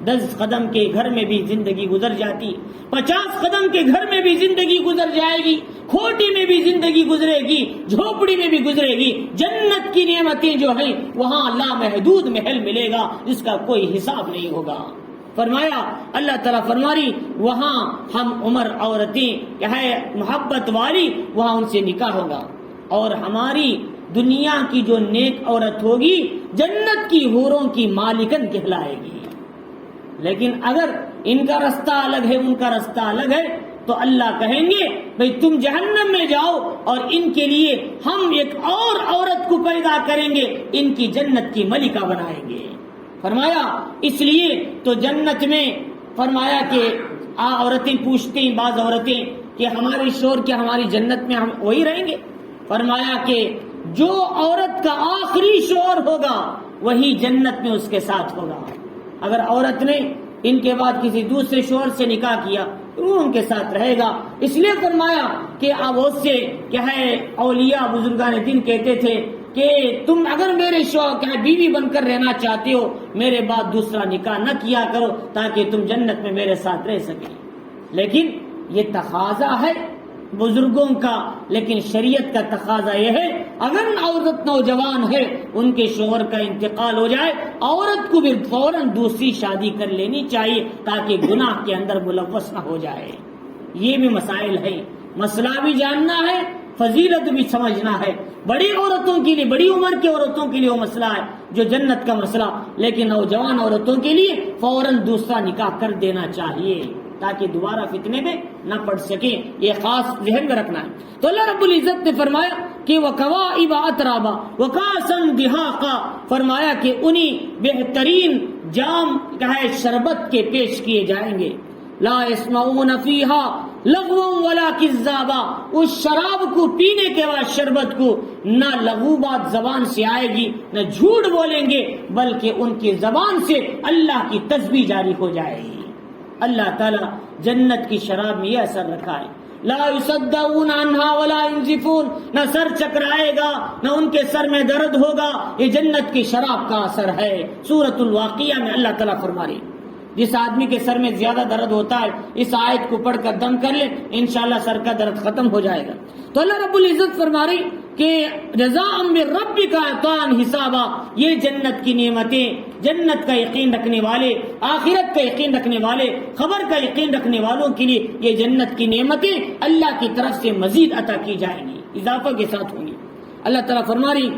10 قدم کے گھر میں بھی زندگی گزر جاتی، 50 قدم کے گھر میں بھی زندگی گزر جائے گی، کھوٹی میں بھی زندگی گزرے گی، جھوپڑی میں بھی گزرے گی. جنت کی نعمتیں جو ہیں وہاں لامحدود محل ملے گا جس کا کوئی حساب نہیں ہوگا. فرمایا اللہ تعالیٰ فرماری وہاں ہم عمر عورتیں کیا ہے محبت والی، وہاں ان سے نکاح ہوگا. اور ہماری دنیا کی جو نیک عورت ہوگی جنت کی حوروں کی مالکن کہلائے گی. لیکن اگر ان کا رستہ الگ ہے ان کا رستہ الگ ہے تو اللہ کہیں گے بھئی تم جہنم میں جاؤ اور ان کے لیے ہم ایک اور عورت کو پیدا کریں گے، ان کی جنت کی ملکہ بنائیں گے. فرمایا اس لیے تو جنت میں فرمایا کہ عورتیں پوچھتے ہیں بعض عورتیں کہ ہمارے شوہر کیا ہماری جنت میں ہم وہی رہیں گے؟ فرمایا کہ جو عورت کا آخری شوہر ہوگا وہی جنت میں اس کے ساتھ ہوگا. اگر عورت نے ان کے بعد کسی دوسرے شوہر سے نکاح کیا تو وہ ان کے ساتھ رہے گا. اس لیے فرمایا کہ بہت سے کیا ہے اولیاء بزرگان دین کہتے تھے کہ تم اگر میرے شوہر کیا بیوی بن کر رہنا چاہتے ہو میرے بعد دوسرا نکاح نہ کیا کرو تاکہ تم جنت میں میرے ساتھ رہ سکے. لیکن یہ تقاضا ہے بزرگوں کا، لیکن شریعت کا تقاضا یہ ہے اگر عورت نوجوان ہے ان کے شوہر کا انتقال ہو جائے عورت کو بھی فوراً دوسری شادی کر لینی چاہیے تاکہ گناہ کے اندر ملوث نہ ہو جائے. یہ بھی مسائل ہے، مسئلہ بھی جاننا ہے، فضیلت بھی سمجھنا ہے. بڑی عورتوں کے لیے، بڑی عمر کی عورتوں کے لیے وہ مسئلہ ہے جو جنت کا مسئلہ، لیکن نوجوان عورتوں کے لیے فوراً دوسرا نکاح کر دینا چاہیے تاکہ دوبارہ فتنے میں نہ پڑ سکے. یہ خاص ذہن میں رکھنا ہے. تو اللہ رب العزت نے فرمایا کہ وَكَوَائِبَ أَتْرَابًا وَكَأْسًا دِهَاقًا، فرمایا کہ انہی بہترین جام کہے شربت کے پیش کیے جائیں گے. لا يسمعون فيها لغوا ولا كذابا، اس شراب کو پینے کے بعد شربت کو نہ لغو بات زبان سے آئے گی نہ جھوٹ بولیں گے بلکہ ان کی زبان سے اللہ کی تسبیح جاری ہو جائے گی. اللہ تعالیٰ جنت کی شراب میں یہ اثر رکھا ہے. لا يصدعون عنها ولا ينزفون، نہ سر چکرائے گا نہ ان کے سر میں درد ہوگا. یہ جنت کی شراب کا اثر ہے. سورۃ الواقعہ میں اللہ تعالیٰ فرما رہے جس آدمی کے سر میں زیادہ درد ہوتا ہے اس آیت کو پڑھ کر دم کر لے انشاءاللہ سر کا درد ختم ہو جائے گا. تو اللہ رب العزت فرما رہی کہ جزاء من ربک عطاء حسابا، یہ جنت کی نعمتیں، جنت کا یقین رکھنے والے، آخرت کا یقین رکھنے والے، خبر کا یقین رکھنے والوں کے لیے یہ جنت کی نعمتیں اللہ کی طرف سے مزید عطا کی جائیں گی، اضافہ کے ساتھ ہوں گی. اللہ تعالیٰ فرما رہی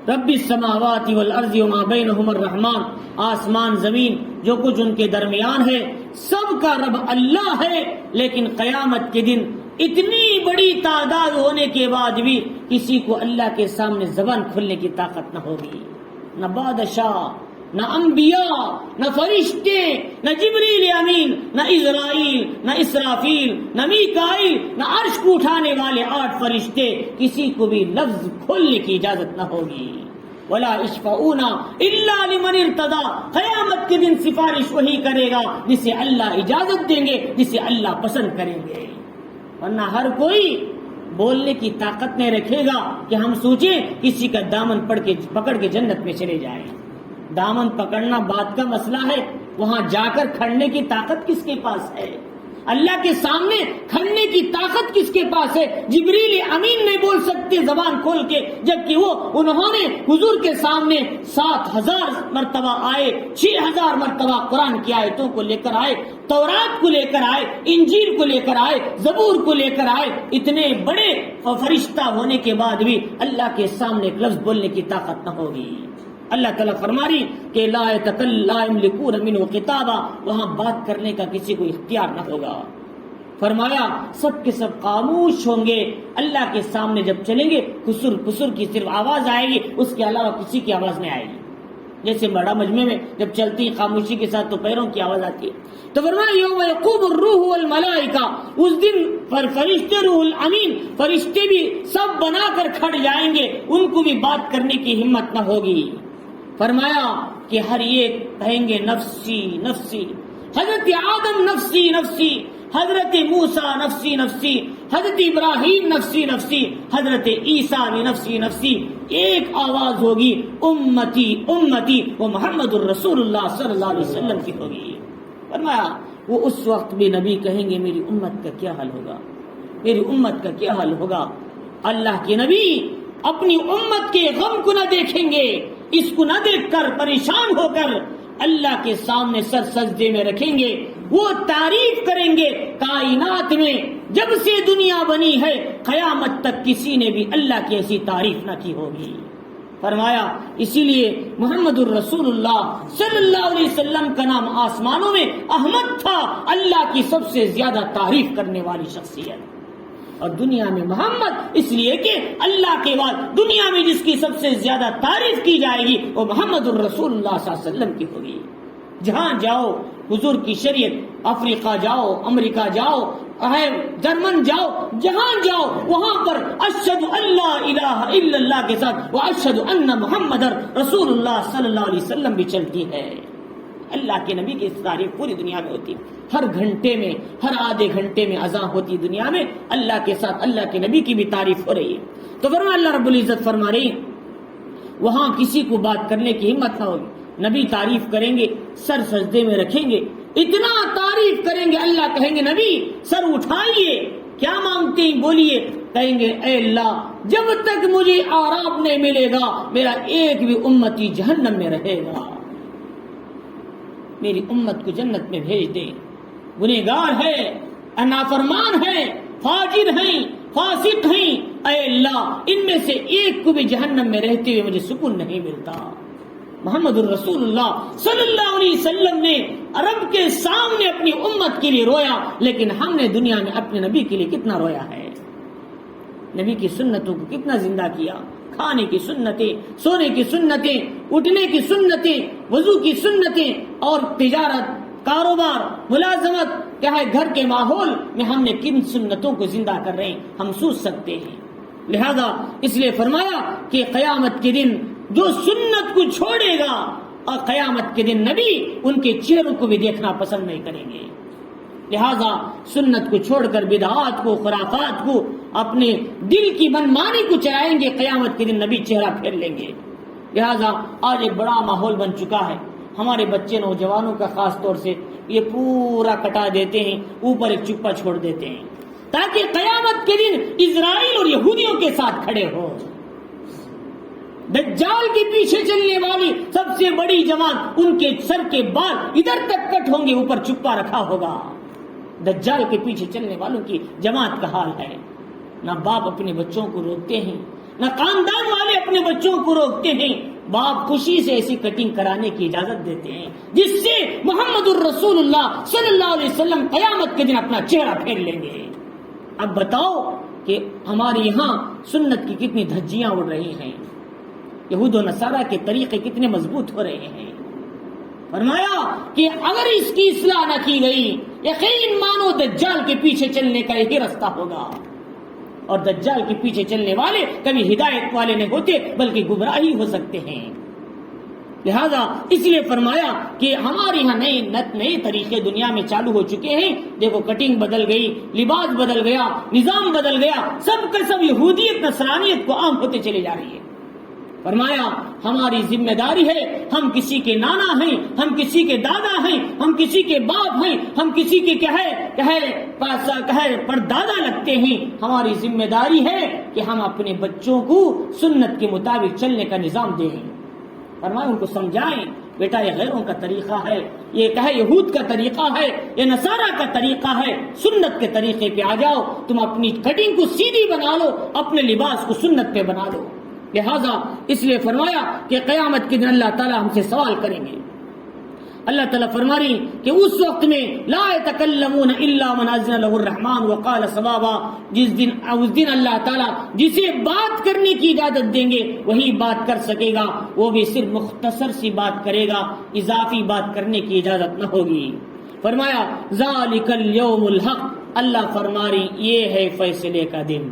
رب السماوات والارض وما بینہما الرحمن، آسمان زمین جو کچھ ان کے درمیان ہے سب کا رب اللہ ہے. لیکن قیامت کے دن اتنی بڑی تعداد ہونے کے بعد بھی کسی کو اللہ کے سامنے زبان کھولنے کی طاقت نہ ہوگی، نہ بادشاہ، نہ انبیاء، نہ فرشتے، نہ جبریل امین، نہ اسرائیل، نہ اسرافیل، نہ میکائیل، نہ عرش کو اٹھانے والے 8 فرشتے، کسی کو بھی لفظ کھولنے کی اجازت نہ ہوگی. ولا یشفعون الا لمن ارتضی، قیامت کے دن سفارش وہی کرے گا جسے اللہ اجازت دیں گے، جسے اللہ پسند کریں گے. ورنہ ہر کوئی بولنے کی طاقت نہیں رکھے گا کہ ہم سوچیں کسی کا دامن پکڑ کے جنت میں چلے جائیں. دامن پکڑنا بات کا مسئلہ ہے، وہاں جا کر کھڑنے کی طاقت کس کے پاس ہے؟ اللہ کے سامنے کھڑنے کی طاقت کس کے پاس ہے؟ جبریل امین نہیں بول سکتے زبان کھول کے، جبکہ انہوں نے حضور کے سامنے 7000 مرتبہ آئے، 6000 مرتبہ قرآن کی آیتوں کو لے کر آئے، تورات کو لے کر آئے، انجیل کو لے کر آئے، زبور کو لے کر آئے. اتنے بڑے فرشتہ ہونے کے بعد بھی اللہ کے سامنے ایک لفظ بولنے کی طاقت نہ ہوگی. اللہ تعالیٰ فرما رہی کہ لا یملکون منہ خطابا، وہاں بات کرنے کا کسی کو اختیار نہ ہوگا. فرمایا سب کے سب خاموش ہوں گے. اللہ کے سامنے جب چلیں گے خسر خسر کی صرف آواز آئے گی، اس کے علاوہ کسی کی آواز نہیں آئے گی. جیسے بڑا مجمع میں جب چلتی خاموشی کے ساتھ تو پیروں کی آواز آتی ہے. تو فرمایا یوم یقوم الروح والملائکہ، اس دن پر فرشتے، روح الامین فرشتے بھی سب بنا کر کھڑ جائیں گے، ان کو بھی بات کرنے کی ہمت نہ ہوگی. فرمایا کہ ہر ایک کہیں گے نفسی نفسی. حضرت آدم نفسی نفسی، حضرت موسیٰ نفسی نفسی، حضرت ابراہیم نفسی نفسی، حضرت عیسیٰ نفسی نفسی. ایک آواز ہوگی امتی امتی، وہ محمد الرسول اللہ صلی اللہ علیہ وسلم کی ہوگی. فرمایا وہ اس وقت بھی نبی کہیں گے میری امت کا کیا حال ہوگا، میری امت کا کیا حال ہوگا. اللہ کے نبی اپنی امت کے غم کو نہ دیکھیں گے، اس کو نہ دیکھ کر پریشان ہو کر اللہ کے سامنے سر سجدے میں رکھیں گے. وہ تعریف کریں گے کائنات میں جب سے دنیا بنی ہے قیامت تک کسی نے بھی اللہ کی ایسی تعریف نہ کی ہوگی. فرمایا اسی لیے محمد الرسول اللہ صلی اللہ علیہ وسلم کا نام آسمانوں میں احمد تھا، اللہ کی سب سے زیادہ تعریف کرنے والی شخصیت، اور دنیا میں محمد اس لیے کہ اللہ کے بعد دنیا میں جس کی سب سے زیادہ تعریف کی جائے گی وہ محمد الرسول اللہ صلی اللہ علیہ وسلم کی ہوگی. جہاں جاؤ حضور کی شریعت، افریقہ جاؤ، امریکہ جاؤ، جرمن جاؤ، جہاں جاؤ وہاں پر اشہد ان لا الہ الا اللہ کے ساتھ واشہد ان محمد رسول اللہ صلی اللہ علیہ وسلم بھی چلتی ہے. اللہ کے نبی کی تعریف پوری دنیا میں ہوتی، ہر گھنٹے میں، ہر آدھے گھنٹے میں اذان ہوتی دنیا میں، اللہ کے ساتھ اللہ کے نبی کی بھی تعریف ہو رہی ہے. تو فرمایا اللہ رب العزت فرما رہی وہاں کسی کو بات کرنے کی ہمت نہ ہوگی. نبی تعریف کریں گے، سر سجدے میں رکھیں گے، اتنا تعریف کریں گے. اللہ کہیں گے نبی سر اٹھائیے، کیا مانگتے ہیں بولیے. کہیں گے اے اللہ جب تک مجھے آرام نہیں ملے گا میرا ایک بھی امتی جہنم میں رہے گا، میری امت کو جنت میں بھیج دے. گنہگار ہے، نافرمان ہے، فاجر ہیں، فاسق ہیں، اے اللہ ان میں سے ایک کو بھی جہنم میں رہتے ہوئے مجھے سکون نہیں ملتا. محمد الرسول اللہ صلی اللہ علیہ وسلم نے عرب کے سامنے اپنی امت کے لیے رویا، لیکن ہم نے دنیا میں اپنے نبی کے لیے کتنا رویا ہے، نبی کی سنتوں کو کتنا زندہ کیا. کھانے کی سنتیں، سونے کی سنتیں، اٹھنے کی سنتیں، وضو کی سنتیں، اور تجارت، کاروبار، ملازمت، کیا ہے گھر کے ماحول میں ہم نے کن سنتوں کو زندہ کر رہے ہیں ہم سوچ سکتے ہیں. لہذا اس لیے فرمایا کہ قیامت کے دن جو سنت کو چھوڑے گا اور قیامت کے دن نبی ان کے چہروں کو بھی دیکھنا پسند نہیں کریں گے. لہذا سنت کو چھوڑ کر بدعات کو، خرافات کو، اپنے دل کی منمانی کو چلائیں گے، قیامت کے دن نبی چہرہ پھیر لیں گے. لہذا آج ایک بڑا ماحول بن چکا ہے، ہمارے بچے نوجوانوں کا خاص طور سے یہ پورا کٹا دیتے ہیں، اوپر ایک چپا چھوڑ دیتے ہیں تاکہ قیامت کے دن اسرائیل اور یہودیوں کے ساتھ کھڑے ہو. دجال کے پیچھے چلنے والی سب سے بڑی جماعت، ان کے سر کے بال ادھر تک کٹ ہوں گے، اوپر چپا رکھا ہوگا. دجال کے پیچھے چلنے والوں کی جماعت کا حال ہے. نہ باپ اپنے بچوں کو روکتے ہیں، نہ خاندان والے اپنے بچوں کو روکتے ہیں. باپ خوشی سے ایسی کٹنگ کرانے کی اجازت دیتے ہیں جس سے محمد الرسول اللہ صلی اللہ علیہ وسلم قیامت کے دن اپنا چہرہ پھیر لیں گے. اب بتاؤ کہ ہمارے یہاں سنت کی کتنی دھجیاں اڑ رہی ہیں، یہود و نصارہ کے طریقے کتنے مضبوط ہو رہے ہیں. فرمایا کہ اگر اس کی اصلاح نہ کی گئی یقین مانو دجال کے پیچھے چلنے کا یہی رستہ ہوگا، اور دجال کے پیچھے چلنے والے کبھی ہدایت والے نہیں ہوتے بلکہ گمراہی ہو سکتے ہیں. لہذا اس لیے فرمایا کہ ہمارے یہاں نئے طریقے دنیا میں چالو ہو چکے ہیں. دیکھو کٹنگ بدل گئی، لباس بدل گیا، نظام بدل گیا، سب کا سب یہودیت نصرانیت کو عام ہوتے چلی جا رہی ہے. فرمایا ہماری ذمہ داری ہے، ہم کسی کے نانا ہیں، ہم کسی کے دادا ہیں، ہم کسی کے باپ ہیں، ہم کسی کے پردادا لگتے ہیں. ہماری ذمہ داری ہے کہ ہم اپنے بچوں کو سنت کے مطابق چلنے کا نظام دیں. فرمایا ان کو سمجھائیں بیٹا یہ غیروں کا طریقہ ہے، یہ یہود کا طریقہ ہے، یہ نصارہ کا طریقہ ہے، سنت کے طریقے پہ آ جاؤ. تم اپنی کٹنگ کو سیدھی بنا لو، اپنے لباس کو سنت پہ بنا لو. لہذا اس لیے فرمایا کہ قیامت کے دن اللہ تعالی ہم سے سوال کریں گے. اللہ تعالیٰ فرما رہی کہ اس وقت میں لا يتکلمون الا من اذن له الرحمن وقال صوابا، اس دن اللہ تعالیٰ جسے بات کرنے کی اجازت دیں گے وہی بات کر سکے گا، وہ بھی صرف مختصر سی بات کرے گا، اضافی بات کرنے کی اجازت نہ ہوگی۔ فرمایا ذالک الیوم الحق، اللہ فرما رہی یہ ہے فیصلے کا دن،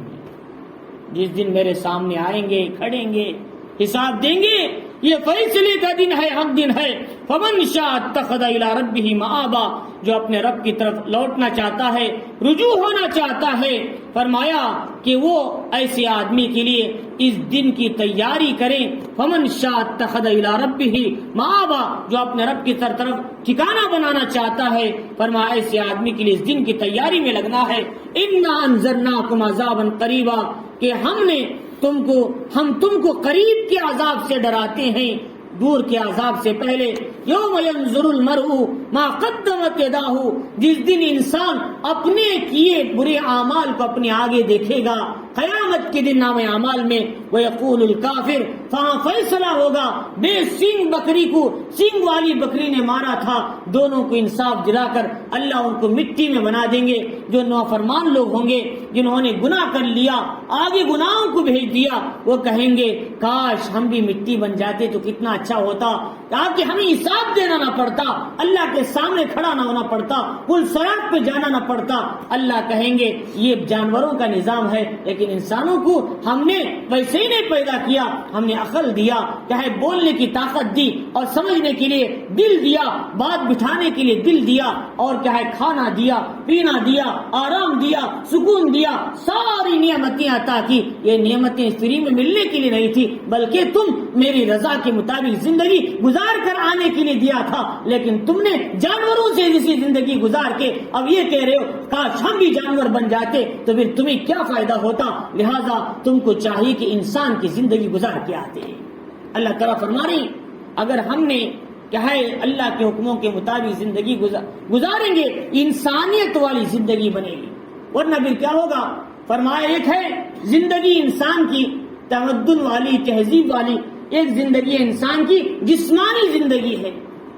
جس دن میرے سامنے آئیں گے، کھڑیں گے، حساب دیں گے، یہ فیصلے کا دن ہے، حق دن ہے۔ فمن شاء اتخذ الى ربه مآبا، جو اپنے رب کی طرف لوٹنا چاہتا ہے، رجوع ہونا چاہتا ہے، فرمایا کہ وہ ایسے آدمی کے لیے اس دن کی تیاری کریں۔ فمن شاء اتخذ الى ربه مآبا، جو اپنے رب کی طرف ٹھکانہ بنانا چاہتا ہے، فرمایا ایسے آدمی کے لیے اس دن کی تیاری میں لگنا ہے۔ انا انذرناکم عذابا قریبا، کہ ہم تم کو قریب کے عذاب سے ڈراتے ہیں، دور کے عذاب سے پہلے۔ یوم ینظر المرء ما قدمت یداہ، جس دن انسان اپنے کیے برے اعمال کو اپنے آگے دیکھے گا، قیامت کے دن نام اعمال میں۔ ویقول الکافر، وہاں فیصلہ ہوگا، بے سینگ بکری کو سینگ والی بکری نے مارا تھا، دونوں کو انصاف دلا کر اللہ ان کو مٹی میں بنا دیں گے۔ جو نافرمان لوگ ہوں گے، جنہوں نے گناہ کر لیا، آگے گناہوں کو بھیج دیا، وہ کہیں گے کاش ہم بھی مٹی بن جاتے تو کتنا اچھا ہوتا، تاکہ ہمیں حساب دینا نہ پڑتا، اللہ کے سامنے کھڑا نہ ہونا پڑتا، پل صراط پہ جانا نہ پڑتا۔ اللہ کہیں گے یہ جانوروں کا نظام ہے، لیکن انسانوں کو ہم نے ویسے ہی نہیں پیدا کیا، ہم نے عقل دیا، چاہے بولنے کی طاقت دی اور سمجھنے کے لیے دل دیا، بات بٹھانے کے لیے دل دیا، اور چاہے کھانا دیا، پینا دیا، آرام دیا، سکون دیا، ساری نعمتیں عطا کی۔ یہ نعمتیں فری میں ملنے کے لیے نہیں تھی، بلکہ تم میری رضا کے مطابق زندگی گزار کر آنے کے لیے دیا تھا، لیکن تم نے جانوروں سے جیسی زندگی گزار کے اب یہ کہہ رہے ہو کاش ہم بھی جانور بن جاتے، تو پھر تمہیں کیا فائدہ ہوتا؟ لہذا تم کو چاہیے کہ انسان کی زندگی گزار کے آتے۔ اللہ تعالیٰ فرما رہی اگر ہم نے کیا ہے اللہ کے حکموں کے مطابق زندگی گزاریں گے، انسانیت والی زندگی بنے گی، ورنہ پھر کیا ہوگا؟ فرمایا ایک ہے زندگی انسان کی تمدن والی، تہذیب والی، ایک زندگی انسان کی جسمانی زندگی ہے۔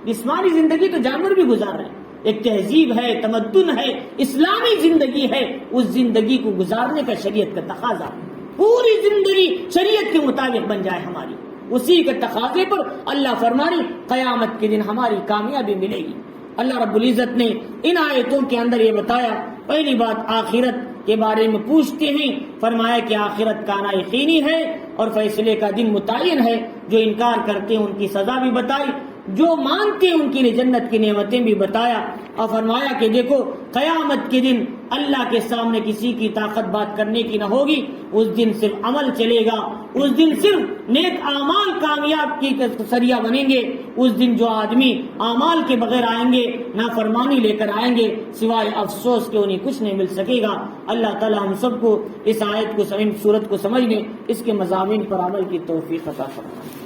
جسمانی زندگی تو جانور بھی گزار رہے ہیں، ایک تہذیب ہے، تمدن ہے، اسلامی زندگی ہے، اس زندگی کو گزارنے کا شریعت کا تقاضا، پوری زندگی شریعت کے مطابق بن جائے ہماری، اسی کے تقاضے پر اللہ فرمانی قیامت کے دن ہماری کامیابی ملے گی۔ اللہ رب العزت نے ان آیتوں کے اندر یہ بتایا، پہلی بات آخرت کے بارے میں پوچھتے ہیں، فرمایا کہ آخرت کانا یقینی ہے اور فیصلے کا دن متعین ہے، جو انکار کرتے ہیں ان کی سزا بھی بتائی، جو مانتے ہیں ان کے لیے جنت کی نعمتیں بھی بتایا، اور فرمایا کہ دیکھو قیامت کے دن اللہ کے سامنے کسی کی طاقت بات کرنے کی نہ ہوگی، اس دن صرف عمل چلے گا، اس دن صرف نیک اعمال کامیاب کی ذریعہ بنیں گے، اس دن جو آدمی اعمال کے بغیر آئیں گے، نافرمانی لے کر آئیں گے، سوائے افسوس کے انہیں کچھ نہیں مل سکے گا۔ اللہ تعالی ہم سب کو اس آیت کو سورت کو سمجھنے، اس کے مضامین پر عمل کی توفیق عطا فرمائے۔